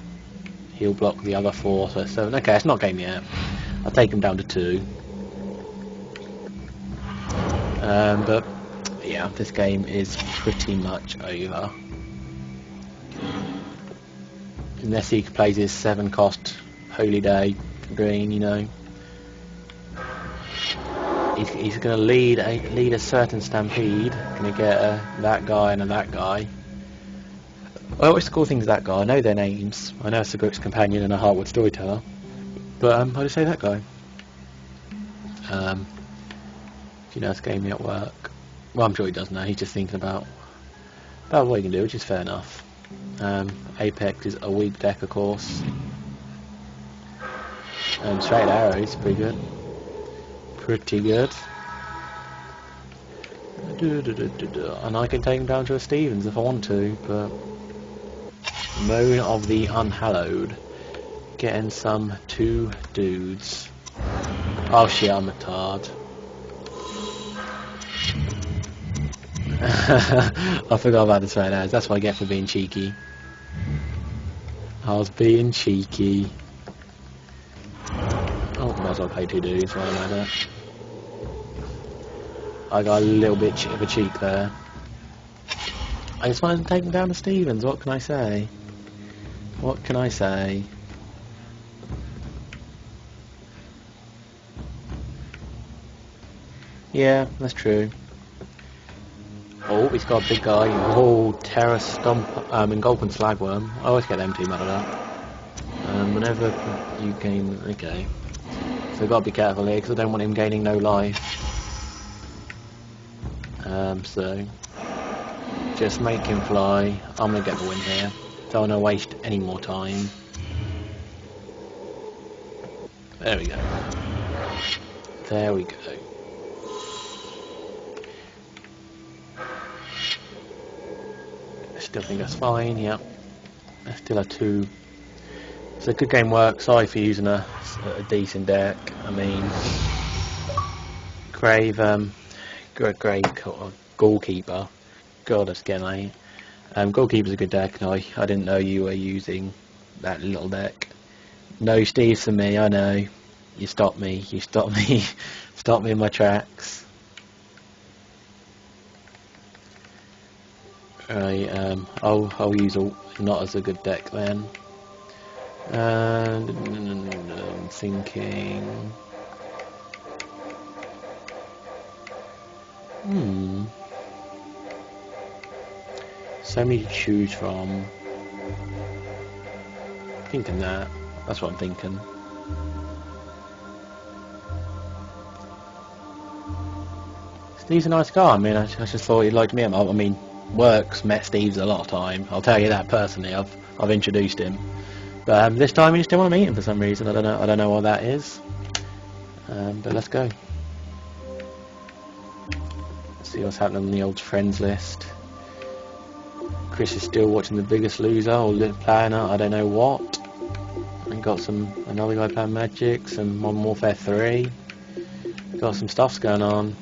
He'll block the other 4, so that's 7. Okay, it's not game yet. I'll take him down to 2. But yeah, this game is pretty much over. Unless he plays his 7-cost Holy Day green, you know. He's going to lead a certain stampede. Going to get that guy and that guy. I always call things that guy. I know their names. I know it's a Group's Companion and a Heartwood Storyteller. But I just say that guy. If you know it's gaming at work. Well, I'm sure he does know. He's just thinking about what he can do, which is fair enough. Apex is a weak deck, of course. Straight arrows, pretty good. Pretty good. And I can take him down to a Stevens if I want to, but Moon of the Unhallowed. Getting some 2 dudes. Oh shit, I'm a tard. I forgot about the straight arrows. That's what I get for being cheeky. I was being cheeky. Oh, might as well play 2 dudes while I'm at it. I got a little bit of a cheek there. I just wanted to take him down to Stevens. What can I say? What can I say? Yeah, that's true. Oh, he's got a big guy. Oh, Terror Stomp and Golden Slagworm. I always get them 2 mad at that. Whenever you gain... Okay. So I've got to be careful here because I don't want him gaining no life. So just make him fly. I'm going to get the win here. Don't want to waste any more time. There we go. There we go. Still think that's fine, yeah. That's still a 2. So good game work. Sorry for using a decent deck. I mean, Grave Goalkeeper. God, that's getting late. Goalkeeper's a good deck, and I didn't know you were using that little deck. No Steves for me, I know. You stopped me. You stopped me. Stopped me in my tracks. Right, I'll use not as a good deck then. And I'm thinking. So many to choose from. Thinking that. That's what I'm thinking. Steve's a nice guy. I mean, I just thought he'd like to meet him. I mean, Works met Steve's a lot of time. I'll tell you that personally. I've introduced him, but this time he just didn't want to meet him for some reason. I don't know what that is. But let's go. Let's see what's happening on the old friends list. Chris is still watching The Biggest Loser or playing I don't know what. And got another guy playing Magic, some Modern Warfare 3. Got some stuff's going on.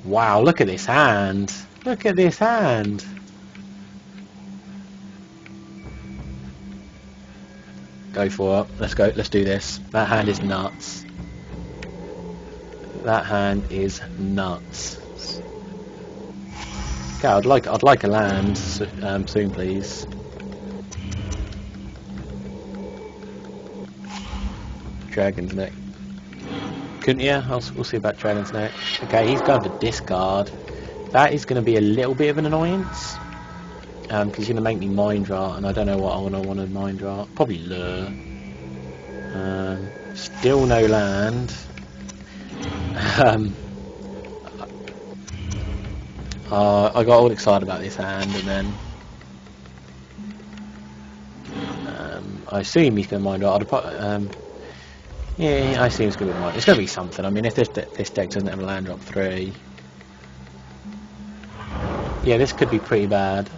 Wow, look at this hand. Look at this hand. Go for it. Let's go. Let's do this. That hand is nuts. That hand is nuts. Okay, I'd like a land soon, please. Dragon's Neck. Couldn't you? We'll see about Dragon's Neck. Okay, he's going to discard. That is going to be a little bit of an annoyance. Because he's going to make me Mind Draw, and I don't know what I want to Mind Draw. Probably Lure. Still no land. I got all excited about this hand, and then I assume he's going to Mind Draw. Yeah, I assume it's going to be Mind. It's going to be something. I mean, if this deck doesn't have a land drop 3. Yeah, this could be pretty bad.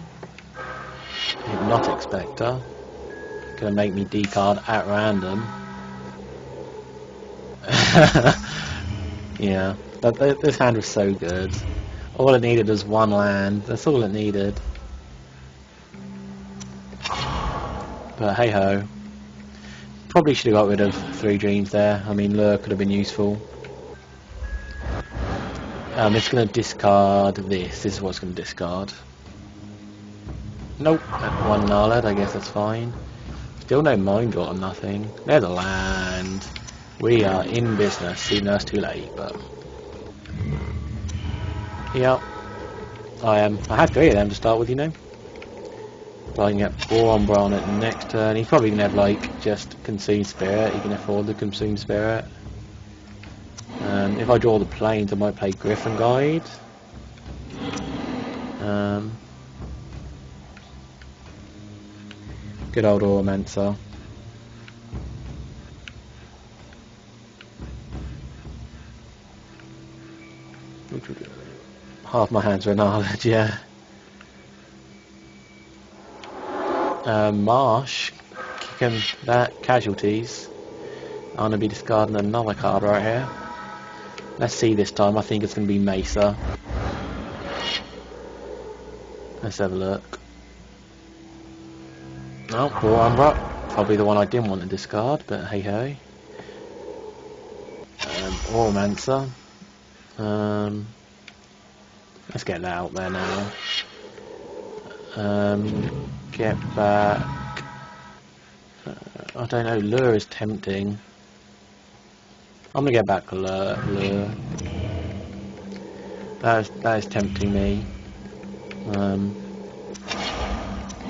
Hypnotic Spectre. Gonna make me decard at random. Yeah, this hand was so good. All it needed was 1 land. That's all it needed. But hey ho. Probably should have got rid of 3 Dreams there. I mean, Lure could have been useful. It's going to discard this. This is what's going to discard. Nope, one Naled, I guess that's fine. Still no mind draw or nothing. There's a land. We are in business, even though it's too late, but... Yep. I had 3 of them to start with, you know. So I can get Boron on it next turn. He's probably going to have, like, just Consume Spirit. He can afford the Consume Spirit. If I draw the planes, I might play Griffin Guide. Good old Auramancer. Half my hands are in knowledge, yeah. Marsh, kicking that casualties. I'm going to be discarding another card right here. Let's see this time. I think it's going to be Mesa. Let's have a look. Oh, Boron. Probably the one I didn't want to discard, but hey ho. Auramancer. Let's get that out there now. Get back. I don't know. Lure is tempting. I'm gonna get back Lure. That is tempting me.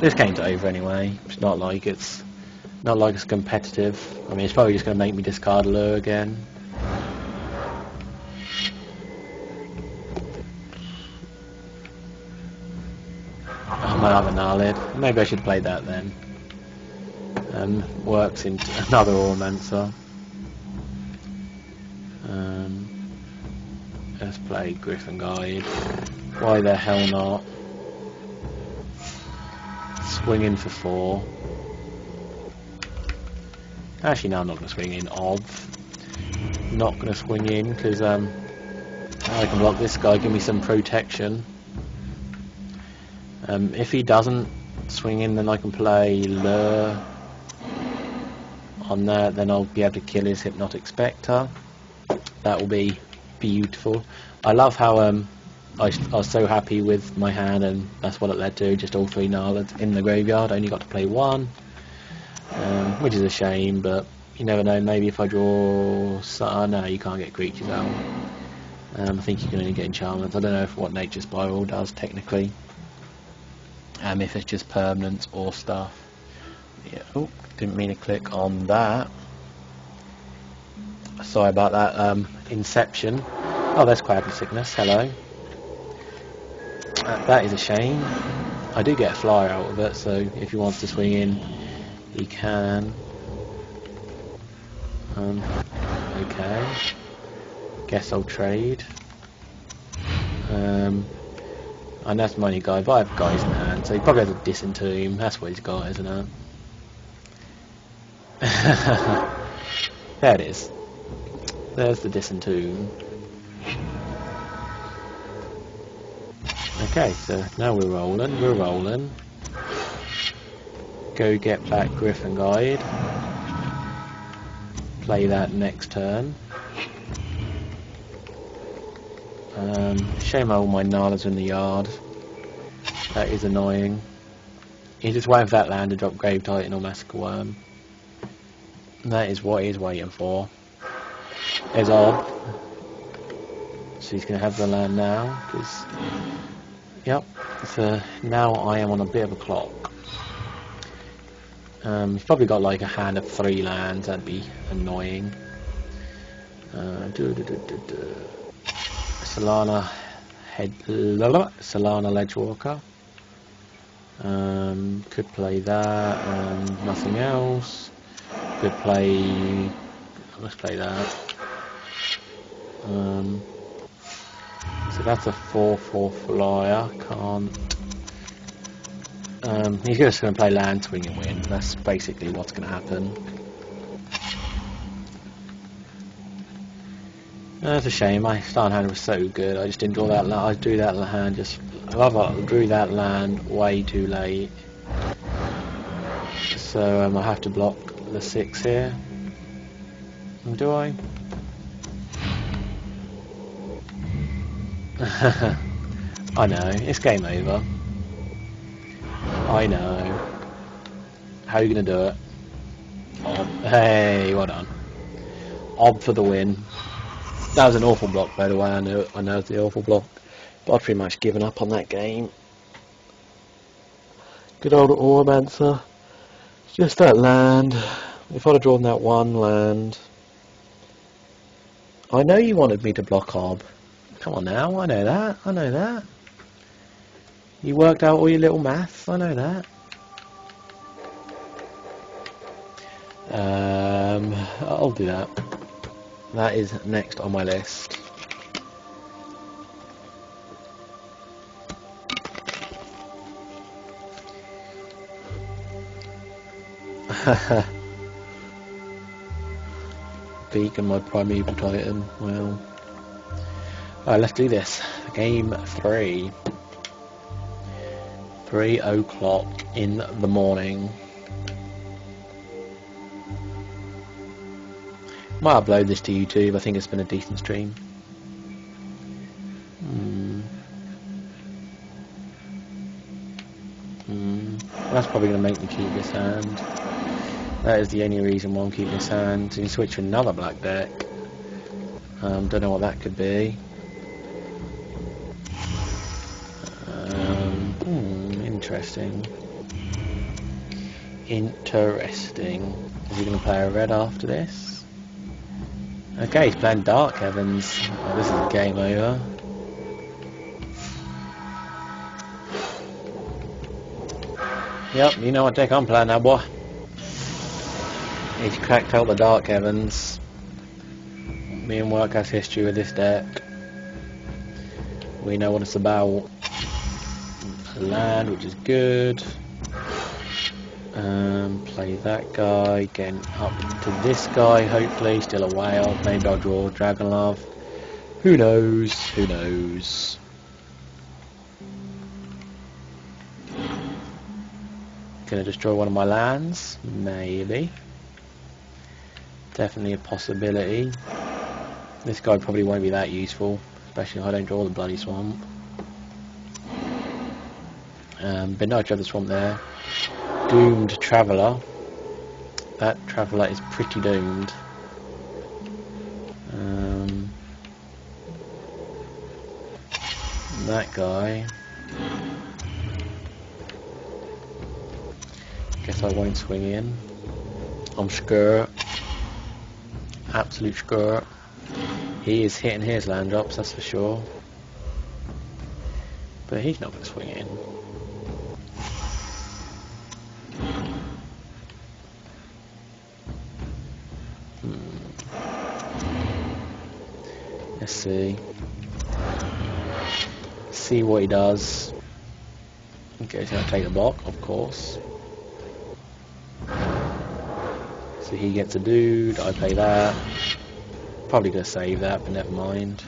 This game's over anyway. It's not like it's competitive. I mean, it's probably just gonna make me discard Lure again. I might have a Naled. Maybe I should play that then. Works into another Auramancer. Let's play Griffin Guide. Why the hell not? Swing in for 4. Actually, no, I'm not going to swing in. Not going to swing in because I can block this guy, give me some protection. If he doesn't swing in, then I can play Lure on that. Then I'll be able to kill his Hypnotic Spectre. That will be beautiful. I love how I was so happy with my hand, and that's what it led to. Just all 3 Naleds in the graveyard. I only got to play 1, which is a shame. But you never know. Maybe if I draw, no, you can't get creatures out. I think you can only get enchantments. I don't know what Nature Spiral does technically. If it's just permanents or stuff. Yeah. Oh, didn't mean to click on that. Sorry about that. Inception. Oh, there's Crab Sickness. Hello. That is a shame. I do get a flyer out of it, so if he wants to swing in, he can. Okay. Guess I'll trade. And that's my only guy, but I have guys in hand, so he probably has a Disentomb. That's what he's got, isn't it? There it is. There's the Disentomb. Okay, so now we're rolling. Go get back Griffin Guide. Play that next turn. Shame all my Naleds in the yard. That is annoying. He just waiting for that land to drop Grave Titan or Massacre Worm. And that is what he's waiting for. There's Ob. So he's going to have the land now. Cause, yep. So now I am on a bit of a clock. He's probably got like a hand of 3 lands. That'd be annoying. Solana Ledgewalker. Could play that and nothing else. Could play. Let's play that. So that's a 4/4 flyer. Can't. He's just going to play land, swing and win. That's basically what's going to happen. That's a shame. My starting hand was so good. I just didn't draw that. I drew that hand. I drew that land way too late. So I have to block the 6 here. Do I? I know, it's game over. I know. How are you going to do it? Ob. Hey, well done. Ob for the win. That was an awful block, by the way. I know it's the awful block. But I've pretty much given up on that game. Good old Oromancer. Just that land. If I'd have drawn that one land. I know you wanted me to block Ob. Come on now, I know that. I know that. You worked out all your little maths. I know that. I'll do that. That is next on my list. Beacon, my primeval titan. Well, let's do this. Game 3. 3 o'clock in the morning. Might upload this to YouTube. I think it's been a decent stream. That's probably going to make me keep this hand. That is the only reason why I'm keeping this hand. So you switch to another black deck. Don't know what that could be. Interesting. Interesting. Is he going to play a red after this? Okay, he's playing Dark Heavens. Oh, this is game over. Yep, you know what deck I'm playing now, boy. He's cracked out the Dark Heavens. Me and Work has history with this deck. We know what it's about. Land, which is good. Play that guy, getting up to this guy, hopefully, still a whale. Maybe I'll draw Dragonlove. Who knows? Who knows? Gonna destroy one of my lands? Maybe. Definitely a possibility. This guy probably won't be that useful, especially if I don't draw the bloody swamp. But no, I drew the swamp there. Doomed Traveller. That Traveller is pretty doomed. That guy. Guess I won't swing in. I'm scared. Absolute scared. He is hitting his land drops, that's for sure. But he's not going to swing in. Let's see. See what he does. Okay, he's going to take the block, of course. So he gets a dude, I play that. Probably going to save that, but never mind.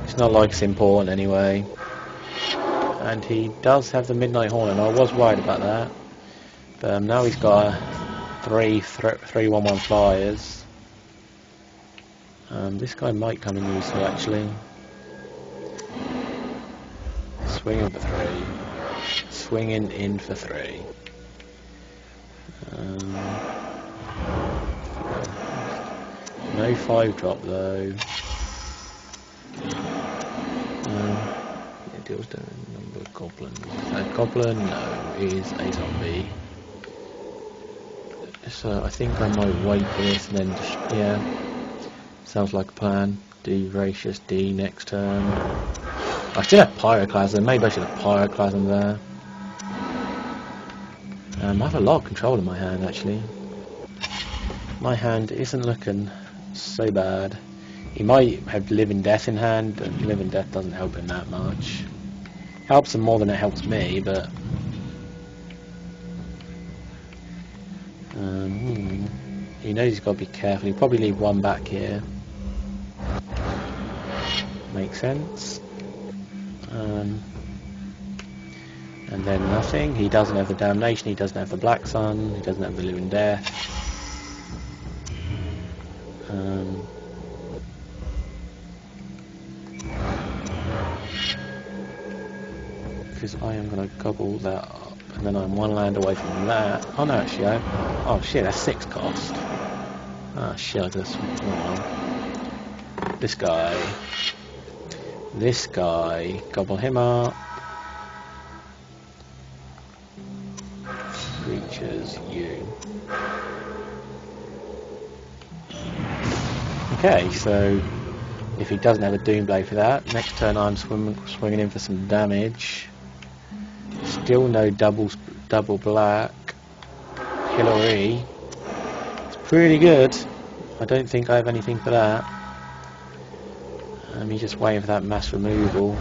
It's not like it's important anyway. And he does have the Midnight Horn, and I was worried about that. But now he's got a 3/1/1 flyers. This guy might come in useful actually. Swinging for 3. Swinging in for 3. No 5-drop though. It deals down a number of goblins. Goblin? No, is a zombie. So I think I might wait for this and then just, yeah. Sounds like a plan. Do Voracious D next turn. I still have Pyroclasm. Maybe I should have Pyroclasm there. I have a lot of control in my hand actually. My hand isn't looking so bad. He might have Living Death in hand, and Living Death doesn't help him that much. Helps him more than it helps me, but he knows he's got to be careful. He'll probably leave one back here. Makes sense. And then nothing. He doesn't have the Damnation, he doesn't have the Black Sun, he doesn't have the Living Death. because I am going to gobble that up. And then I'm one land away from that. Oh no, actually, oh shit, that's 6 cost. Oh shit, I just... This guy, gobble him up. Creatures, you. Okay, so if he doesn't have a Doomblade for that, next turn I'm swinging in for some damage. Still no double black. Hillary. It's pretty good. I don't think I have anything for that. He's just waiting for that mass removal.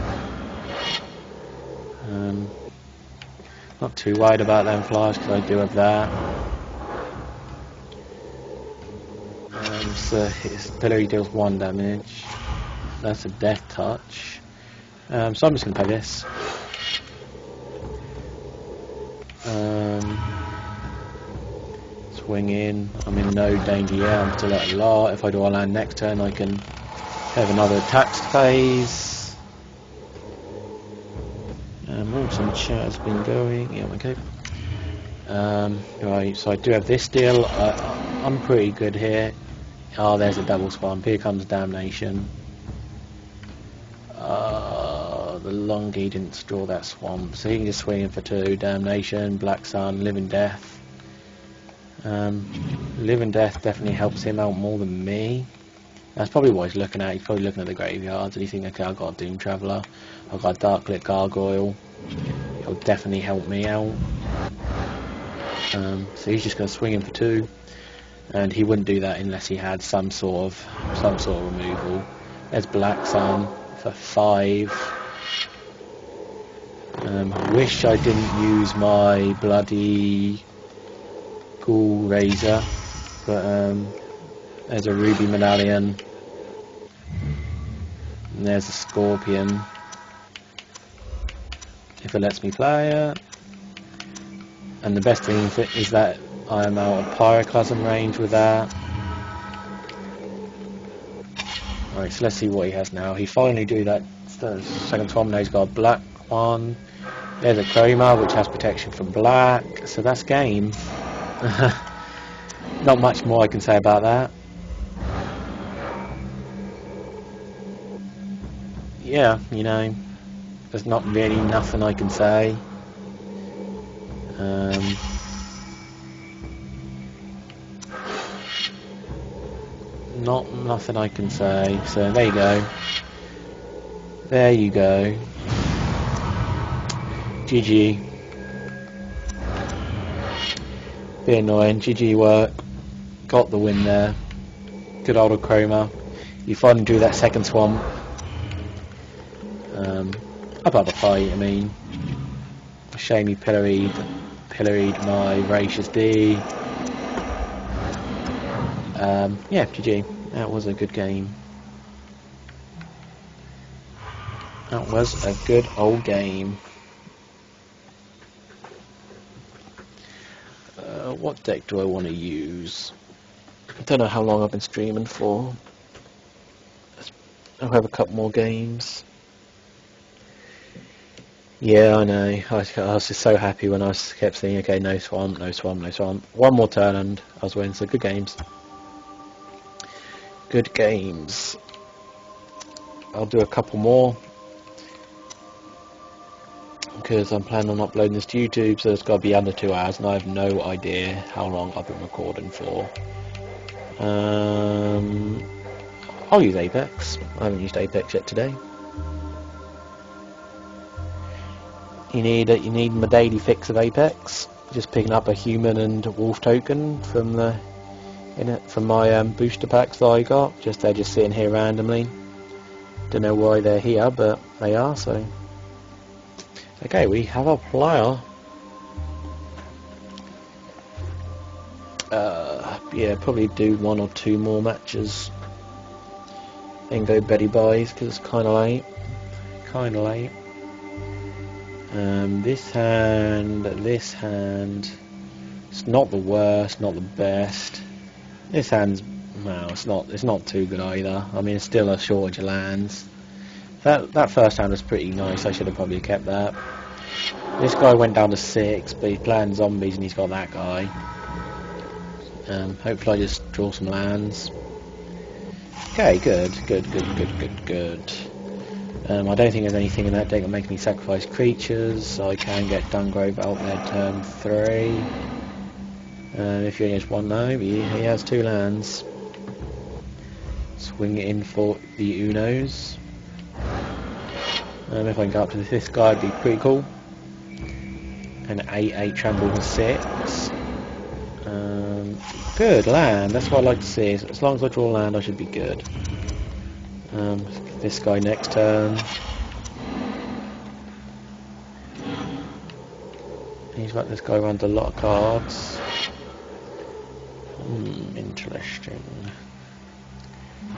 Not too worried about them flyers because I do have that. So his Hillary deals 1 damage. That's a death touch. So I'm just going to play this. Swing in. I'm in no danger yet. I'm still at a lot. If I do a land next turn, I can have another attack phase. Some chat has been going. Yeah, okay. Right, so I do have this deal. I'm pretty good here. Oh, there's a double swamp. Here comes Damnation. The Longy didn't draw that swamp, so he can just swing in for 2. Damnation, Black Sun, Living Death. Living Death definitely helps him out more than me. That's probably what he's looking at. He's probably looking at the graveyards and he's thinking, okay, I've got a Doom Traveller, I've got a Darklit Gargoyle. It'll definitely help me out. So he's just going to swing in for 2, and he wouldn't do that unless he had some sort of removal. There's Black Sun for 5. Wish I didn't use my bloody Ghoul Razor, but there's a Ruby Medallion, and there's a Scorpion. If it lets me play it. And the best thing is that I am out of Pyroclasm range with that. Alright, so let's see what he has now. He finally do that second swamp. Now he's got a black one. There's a Chroma, which has protection from black. So that's game. Not much more I can say about that. Yeah, you know, there's not really nothing I can say. Nothing I can say. So there you go. There you go. GG. Bit annoying. GG work. Got the win there. Good old Chroma. You finally drew that second swamp. About the fight, I mean. Shame he pilloried my Voracious D. Yeah, GG. That was a good game. That was a good old game. What deck do I want to use? I don't know how long I've been streaming for. I'll have a couple more games. Yeah, I know. I was just so happy when I kept saying, okay, no swamp, no swamp, no swamp. One more turn and I was winning, so good games. Good games. I'll do a couple more, because I'm planning on uploading this to YouTube, so it's got to be under 2 hours, and I have no idea how long I've been recording for. I'll use Apex. I haven't used Apex yet today. You need my daily fix of Apex. Just picking up a human and wolf token from my booster packs that I got. They're just sitting here randomly. Don't know why they're here, but they are. So okay, we have a player. Yeah, probably do 1 or 2 more matches. Then go Betty Buys because it's kind of late. This hand, it's not the worst, not the best. This hand's, well, it's not too good either. I mean, it's still a shortage of lands. That first hand was pretty nice. I should have probably kept that. This guy went down to 6, but he's playing zombies and he's got that guy. Hopefully I just draw some lands. Okay, good. I don't think there's anything in that deck that makes me sacrifice creatures, so I can get Dungrove out there turn 3. If he only has 1 now, he has 2 lands. Swing it in for the Unos. If I can go up to the 5th guy, it'd be pretty cool. An 8/8 trample and 6. Good land, that's what I like to see. As long as I draw land, I should be good. This guy next turn. This guy runs a lot of cards. Interesting.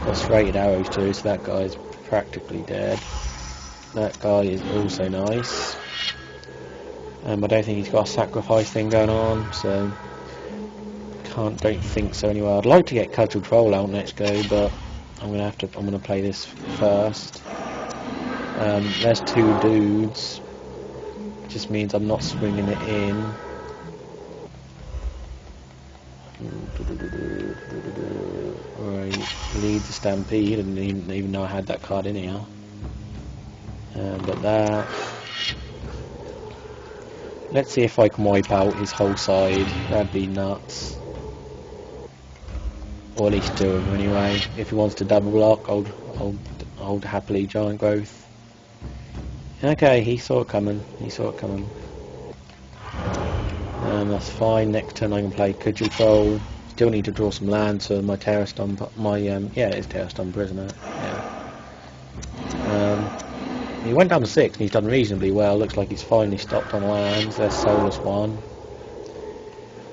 Got serrated arrows too, so that guy's practically dead. That guy is also nice. I don't think he's got a sacrifice thing going on, so don't think so anyway. I'd like to get Cudgel Troll out next go, but I'm gonna play this first. There's 2 dudes. Just means I'm not swinging it in. Alright, lead the Stampede. I didn't even know I had that card in here. But that. Let's see if I can wipe out his whole side. That'd be nuts. Or at least 2 of them anyway. If he wants to double block, I'll happily Giant Growth. Okay, he saw it coming. That's fine. Next turn I can play Cudgel Troll. Still need to draw some land, so my Terror Stomp, yeah, it's Terror Stomp, isn't it? Yeah. He went down to 6 and he's done reasonably well. Looks like he's finally stopped on lands. There's Soulless one.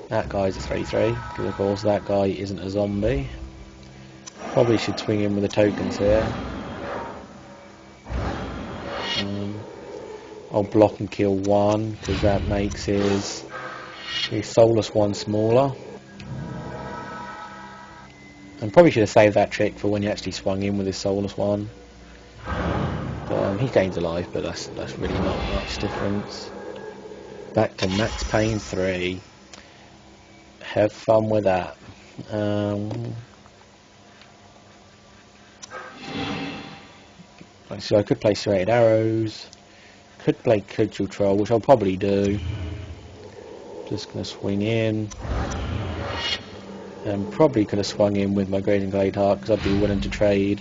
That guy's a 3/3, because of course that guy isn't a zombie. Probably should swing in with the tokens here. I'll block and kill 1, because that makes his Soulless one smaller. And probably should have saved that trick for when you actually swung in with his Soulless one. But, he gains a life, but that's really not much difference. Back to Max Payne 3. Have fun with that. So I could play Serrated Arrows. Could play Cudgel Troll, which I'll probably do. Just gonna swing in. And probably could have swung in with my Grazing Glade Heart because I'd be willing to trade.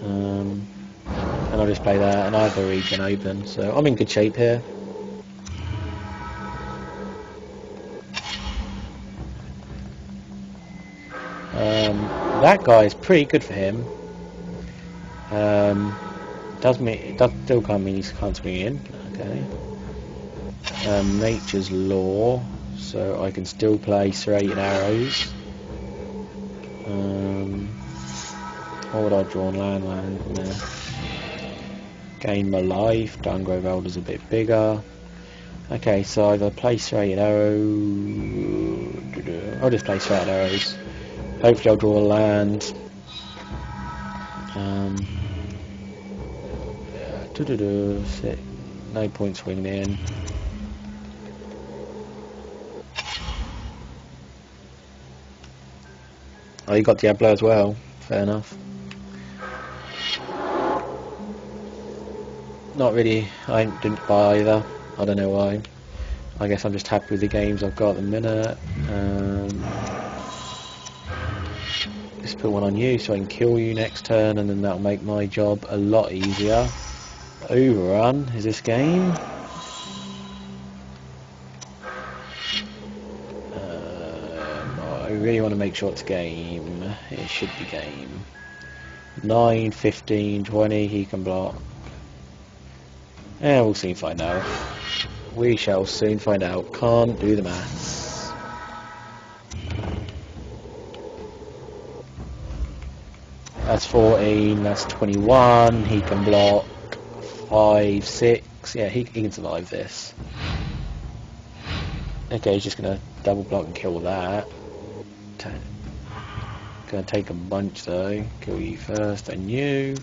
And I'll just play that, and I have the region open, so I'm in good shape here. That guy is pretty good for him. It does still can't mean he can't swing in. Okay. Nature's Law, so I can still play Serrated Arrows. What would I draw on land in there? Gain my life. Dungrove Elder's a bit bigger. Okay, so either play Serrated Arrows. I'll just play Serrated Arrows. Hopefully I'll draw a land. No point swinging in. Oh, you got Diablo as well. Fair enough. Not really. I didn't buy either. I don't know why. I guess I'm just happy with the games I've got at the minute. Just put one on you so I can kill you next turn, and then that'll make my job a lot easier. Overrun is this game. I really want to make sure it's game. It should be game. 9, 15, 20, he can block. Yeah, we'll soon find out. We shall soon find out. Can't do the maths. That's 14, that's 21, he can block 5, 6, yeah, he can survive this. Okay, he's just gonna double block and kill that. Gonna take a bunch though. Kill you first, and you.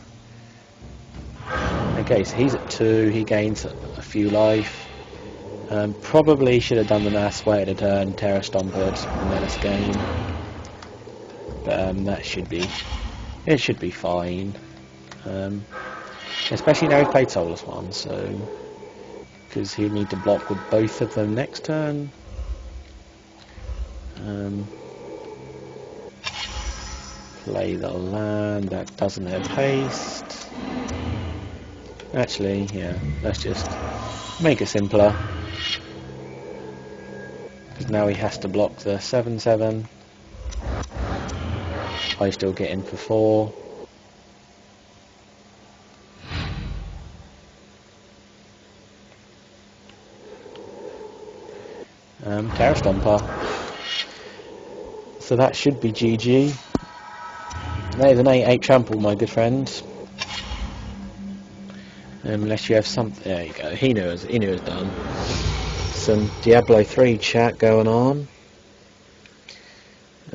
Okay, so he's at 2. He gains a few life. Probably should have done the mass way to turn Terror Stomped and Menace game. But that should be fine. Especially now he's played Soulless One, so because he'll need to block with both of them next turn. Play the land that doesn't have haste. Actually, yeah, let's just make it simpler. Because now he has to block the 7/7. I still get in for 4. Terror Stomper. So that should be GG. There's an 8/8 trample, my good friend. Unless you have something. There you go. He knew it was done. Some Diablo 3 chat going on.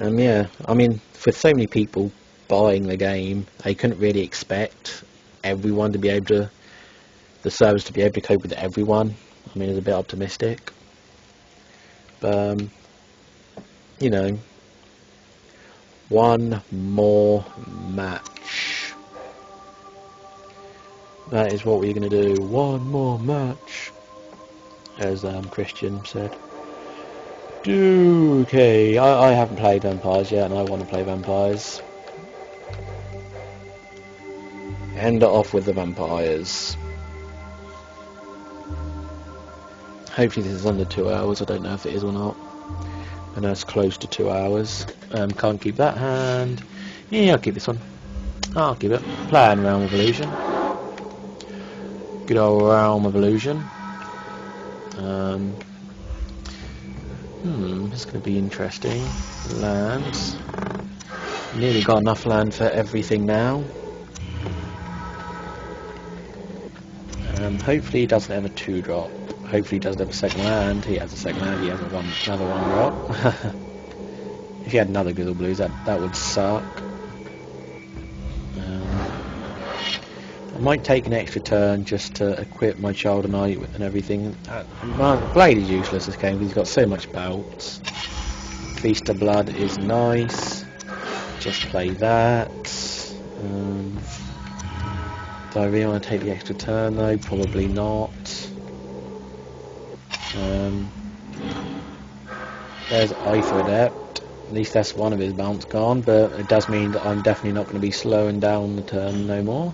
Yeah, I mean, with so many people buying the game, they couldn't really expect everyone to be able to, the servers to be able to cope with everyone. I mean, it's a bit optimistic. But, you know, one more match. That is what we're going to do. One more match, as Christian said. Okay, I haven't played Vampires yet, and I want to play Vampires. End it off with the Vampires. Hopefully this is under 2 hours. I don't know if it is or not. I know it's close to 2 hours. Can't keep that hand. Yeah, I'll keep this one. I'll keep it. Playing Realm of Illusion. Good old Realm of Illusion. It's going to be interesting. Lands. Nearly got enough land for everything now. Hopefully he doesn't have a 2-drop. Hopefully he doesn't have a second land. He has a second land. He has another 1-drop. If he had another Grizzle Blues, that would suck. I might take an extra turn just to equip my Child of Night and everything. My Blade is useless this game because he's got so much belts. Feast of Blood is nice. Just play that. Do I really want to take the extra turn though? Probably not. There's Aether Adept. At least that's one of his bounce gone, but it does mean that I'm definitely not going to be slowing down the turn no more.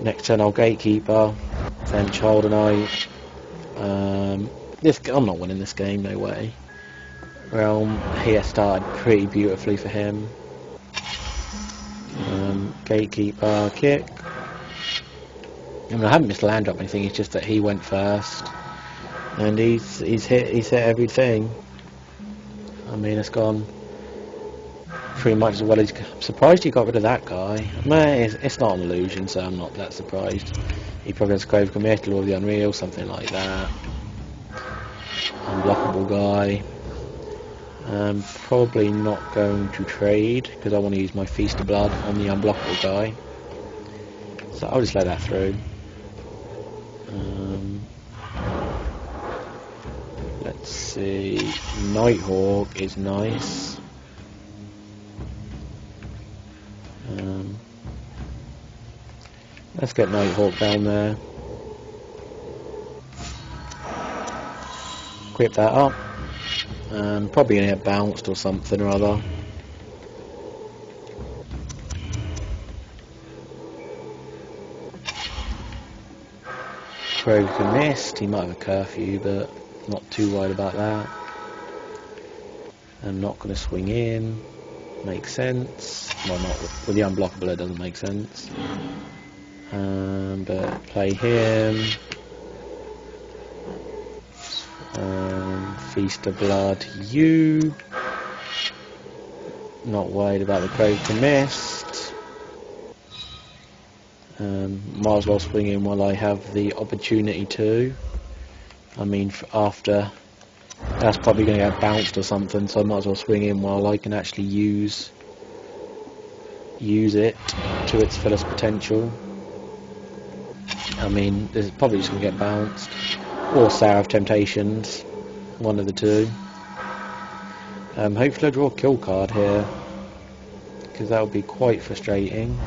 Next turn I'll Gatekeeper, then Child of Night. I'm not winning this game, no way. Realm here started pretty beautifully for him. Gatekeeper, kick. I mean, I haven't missed a land drop or anything. It's just that he went first, and he's hit everything. I mean, it's gone pretty much as well as. I'm surprised he got rid of that guy. Man, it's not an illusion, so I'm not that surprised. He probably has Grave Committal or the Unreal, something like that. Unblockable guy. Probably not going to trade because I want to use my Feast of Blood on the unblockable guy. So I'll just let that through. Let's see. Nighthawk is nice. Let's get Nighthawk down there. Equip that up. Probably gonna get bounced or something or other. Broken Mist, he might have a curfew, but not too worried about that. I'm not going to swing in. Makes sense. Well, not with the unblockable, it doesn't make sense. But play him. Feast of Blood, you. Not worried about the Broken Mist. Might as well swing in while I have the opportunity to. I mean, after that's probably going to get bounced or something, so I might as well swing in while I can actually use it to its fullest potential. I mean, this is probably just going to get bounced. Or Sour of Temptations. One of the two. Hopefully I draw a kill card here. Because that would be quite frustrating.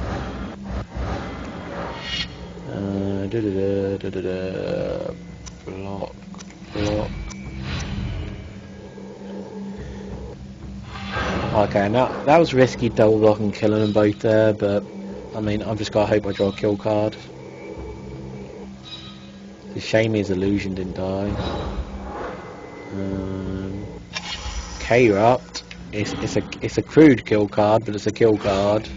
Block. Block. Okay, now that was risky double block and killing them both there, but I mean, I've just got to hope I draw a kill card. It's a shame his illusion didn't die. K-Rupt. It's a crude kill card, but it's a kill card.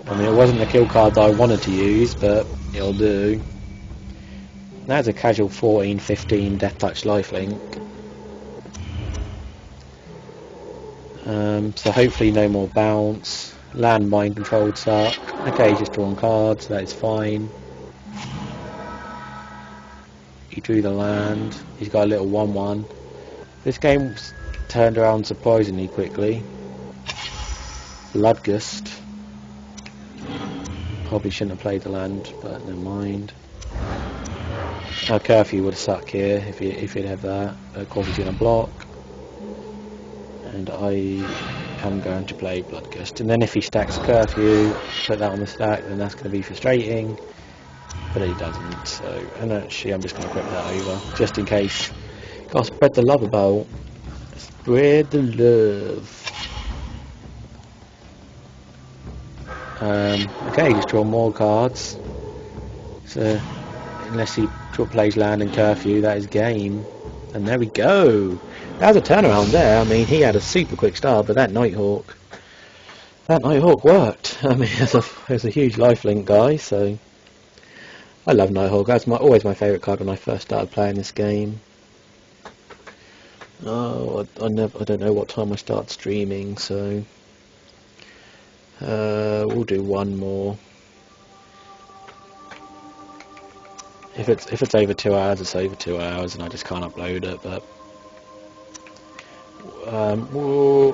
I mean, it wasn't the kill card that I wanted to use, but it'll do. That's a casual 14-15 Death Touch lifelink. So hopefully no more bounce. Land mind controlled suck. Okay, he's just drawn cards, that is fine. He drew the land. He's got a little 1-1. This game's turned around surprisingly quickly. Bloodgust. Probably shouldn't have played the land, but never mind. Curfew would have sucked here if he'd have that. Of course he's going to block. And I am going to play Bloodgust. And then if he stacks Curfew, put that on the stack, then that's going to be frustrating. But he doesn't, so... And actually I'm just going to equip that over, just in case. Gotta spread the love about. Spread the love. Okay, just draw more cards. So, unless he plays land and Curfew, that is game. And there we go. That was a turnaround there. I mean, he had a super quick start, but that Nighthawk worked. I mean, there's a huge lifelink guy, so I love Nighthawk. That's always my favourite card when I first started playing this game. Oh, I don't know what time I start streaming, so we'll do one more. If it's over 2 hours, it's over 2 hours, and I just can't upload it. But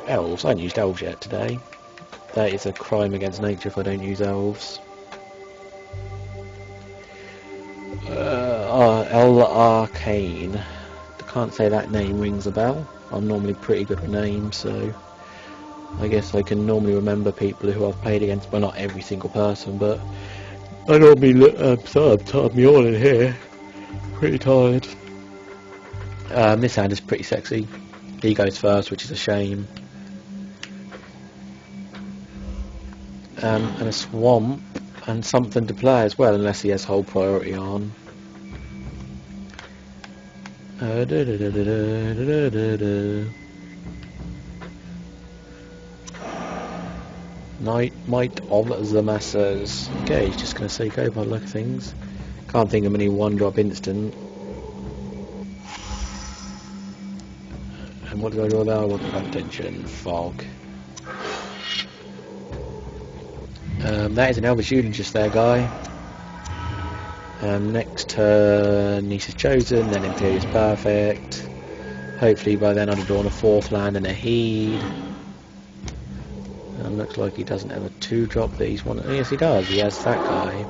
elves. I haven't used elves yet today. That is a crime against nature if I don't use elves. El Arcane. I can't say that name rings a bell. I'm normally pretty good with names, so I guess I can normally remember people who I've played against. Well, not every single person, but I normally look. I'm yawning here. Pretty tired. This hand is pretty sexy. He goes first, which is a shame. And a swamp and something to play as well, unless he has whole priority on. Might of the Masses. Okay, he's just going to say go by the look of things. Can't think of any one-drop instant. And what do I draw now? What attention? Fog. That is an Elvish Union just there, guy. Next turn, Niece is chosen, then Imperious Perfect. Hopefully by then I'd have drawn a 4th land and a Heed. Looks like he doesn't have a 2-drop that he's wanted. Yes, he does. He has that guy.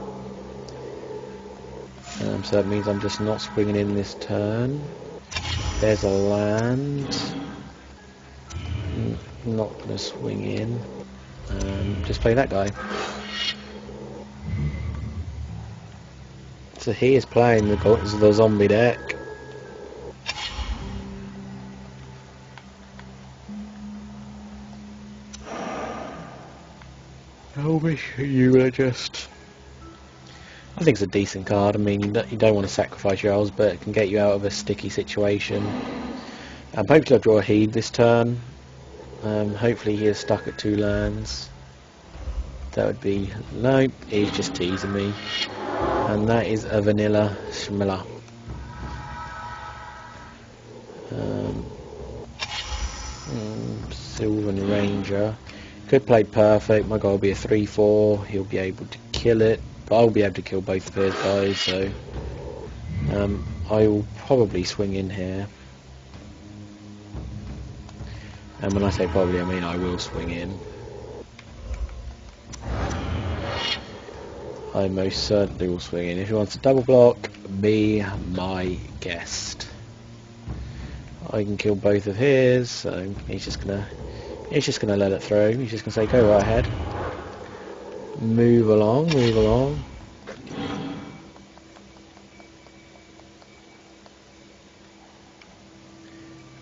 So that means I'm just not swinging in this turn. There's a land. Not going to swing in. Just play that guy. So he is playing the zombie deck. I wish you would just... I think it's a decent card. I mean, you don't want to sacrifice your elves, but it can get you out of a sticky situation. Hopefully I'll draw a Heed this turn. Hopefully he is stuck at 2 lands. That would be... No, he's just teasing me. And that is a vanilla Schmiller. Sylvan Ranger. Could play Perfect. My guy will be a 3/4. He'll be able to kill it. But I'll be able to kill both of his guys, so I will probably swing in here. And when I say probably, I mean I will swing in. I most certainly will swing in. If he wants to double block, be my guest. I can kill both of his, so he's just gonna let it through. He's just gonna say, go right ahead. Move along, move along.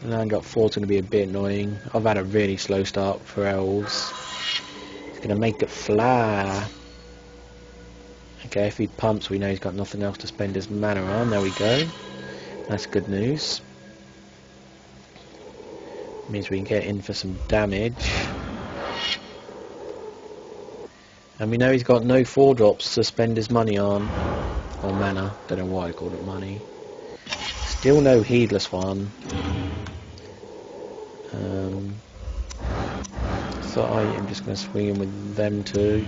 Land drop 4 is going to be a bit annoying. I've had a really slow start for elves. He's going to make it fly. Okay, if he pumps, we know he's got nothing else to spend his mana on. There we go. That's good news. Means we can get in for some damage. And we know he's got no 4-drops to spend his money on. Or mana. Don't know why I called it money. Still no Heedless one. So I am just going to swing in with them two.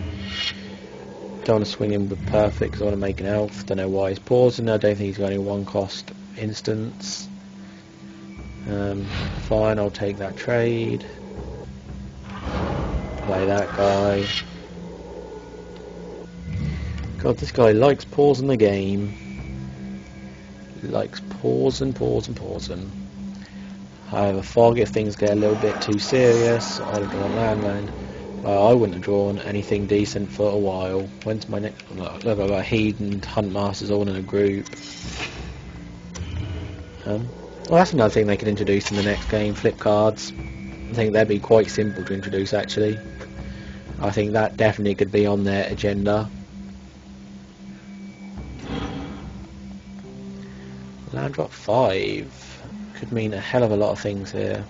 Don't want to swing in with Perfect because I want to make an elf. Don't know why he's pausing. I don't think he's got any 1-cost instance. Fine, I'll take that trade. Play that guy. God, this guy likes pausing the game. He likes pausing. I have a fog if things get a little bit too serious. I'd have drawn land. I wouldn't have drawn anything decent for a while. When's my next? Look, I've got Heed and Hunt Masters all in a group. Well, that's another thing they could introduce in the next game, flip cards. I think that'd be quite simple to introduce actually. I think that definitely could be on their agenda. Land drop 5 could mean a hell of a lot of things here.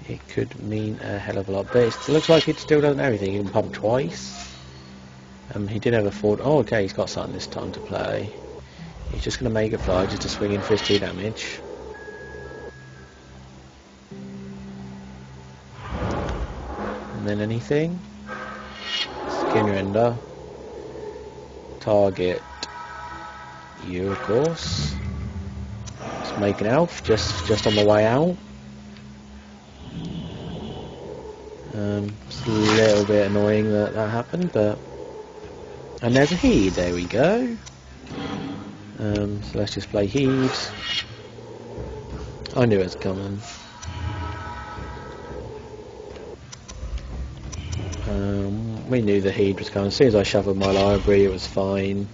It could mean a hell of a lot, but it looks like it still doesn't have everything. He can pump twice. He did have a 4. Oh, okay, he's got something this time to play. He's just going to make it fly, just to swing in for his 2 damage. And then anything. Skinrender. Target you, of course. Let's make an elf, just on the way out. It's a little bit annoying that happened, but... And there's a Heed, there we go. So let's just play Heed. I knew it was coming. We knew the Heed was coming. As soon as I shuffled my library, it was fine.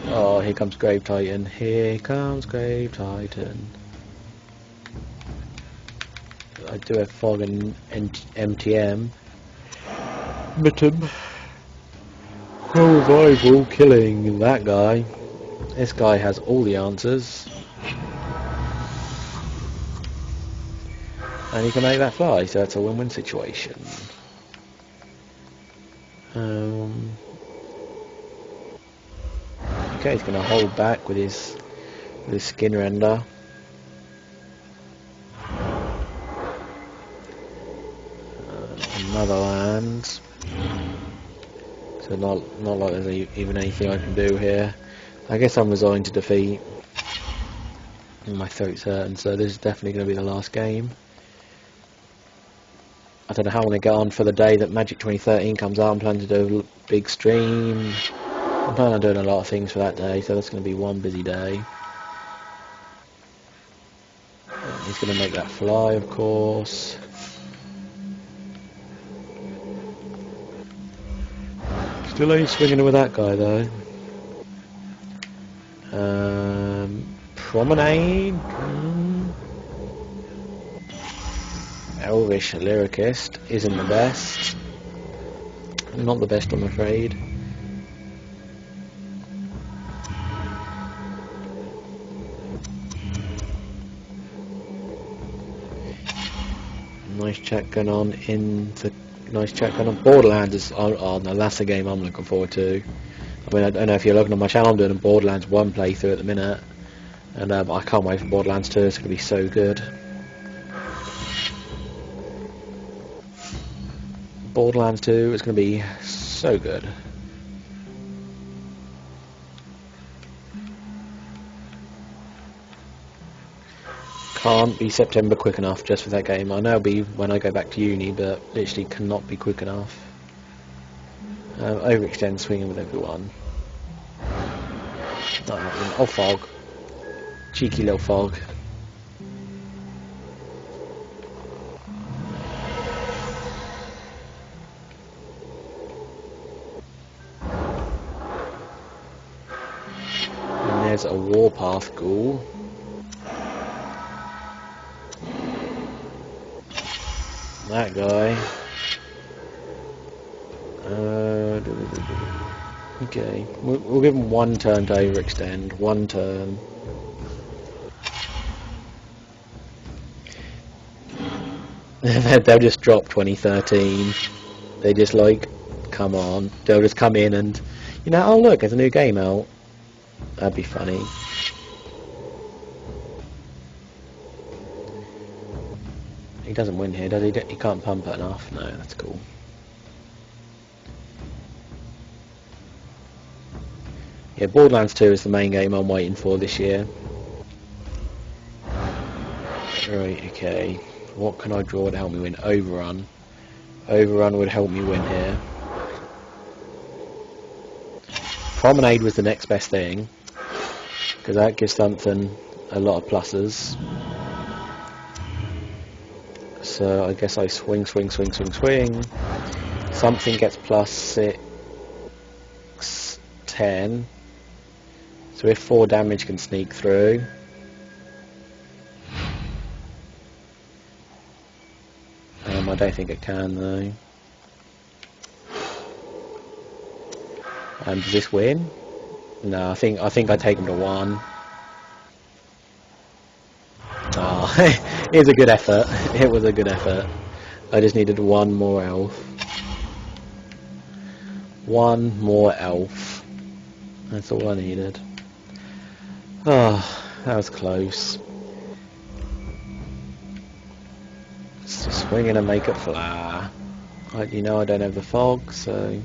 Oh, here comes Grave Titan. Here comes Grave Titan. I do have Fog and MTM. Mitten. Revival killing that guy. This guy has all the answers. And he can make that fly, so that's a win-win situation. Okay, he's going to hold back with his Skinrender. Another land. So not like there's even anything I can do here. I guess I'm resigned to defeat. And my throat's hurting, so this is definitely going to be the last game. I don't know how I'm going to get on for the day that Magic 2013 comes out. I'm planning to do a big stream. I'm planning on doing a lot of things for that day, so that's going to be one busy day. He's going to make that fly, of course. Still ain't swinging with that guy, though. Promenade. Elvish Lyricist isn't the best. Not the best, I'm afraid. Nice chat going on in the... Nice chat going on. Borderlands is... Oh no, that's the game I'm looking forward to. I mean, I don't know if you're looking at my channel, I'm doing a Borderlands 1 playthrough at the minute. And I can't wait for Borderlands 2, it's going to be so good. Borderlands 2 is going to be so good. Can't be September quick enough just for that game. I know it'll be when I go back to uni, but literally cannot be quick enough. Overextend, swinging with everyone. Oh, fog. Cheeky little fog. And there's a Warpath Ghoul. That guy. Okay, we'll give him one turn to overextend. One turn. They'll just drop 2013. They just like, come on. They'll just come in and, you know, oh look, there's a new game out. That'd be funny. He doesn't win here, does he? He can't pump it enough. No, that's cool. Yeah, Borderlands 2 is the main game I'm waiting for this year. Right, okay. What can I draw to help me win? Overrun. Overrun would help me win here. Promenade was the next best thing, because that gives something a lot of pluses. So I guess I swing. Something gets plus 6, 10. So if 4 damage can sneak through. I don't think it can though. Does this win? No, I think I take him to 1. Oh, it was a good effort. It was a good effort. I just needed 1 more elf. 1 more elf. That's all I needed. Oh, that was close. Let's just swing in and make it fly. You know I don't have the fog, so...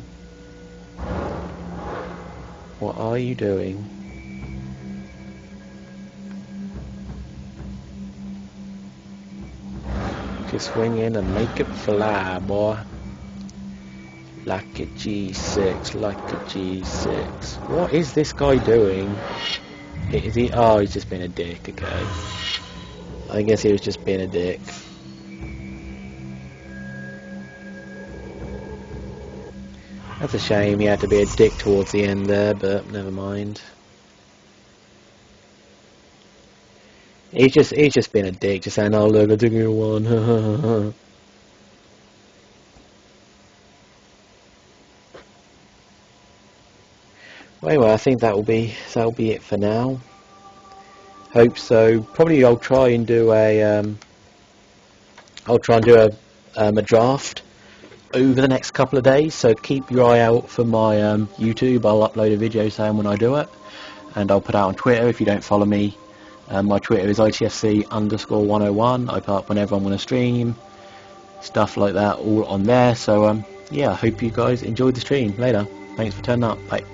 What are you doing? Just swing in and make it fly, boy. Like a G6, like a G6. What is this guy doing? Is he? Oh, he's just being a dick, okay. I guess he was just being a dick. That's a shame he had to be a dick towards the end there, but never mind. He's just being a dick, just saying, oh look, I took you 1. Anyway, I think that'll be it for now. Hope so. Probably I'll try and do a draft over the next couple of days. So keep your eye out for my YouTube. I'll upload a video saying when I do it, and I'll put it out on Twitter if you don't follow me. My Twitter is ITFC_101. I put up whenever I'm on a stream, stuff like that, all on there. So yeah, I hope you guys enjoyed the stream. Later. Thanks for turning up. Bye.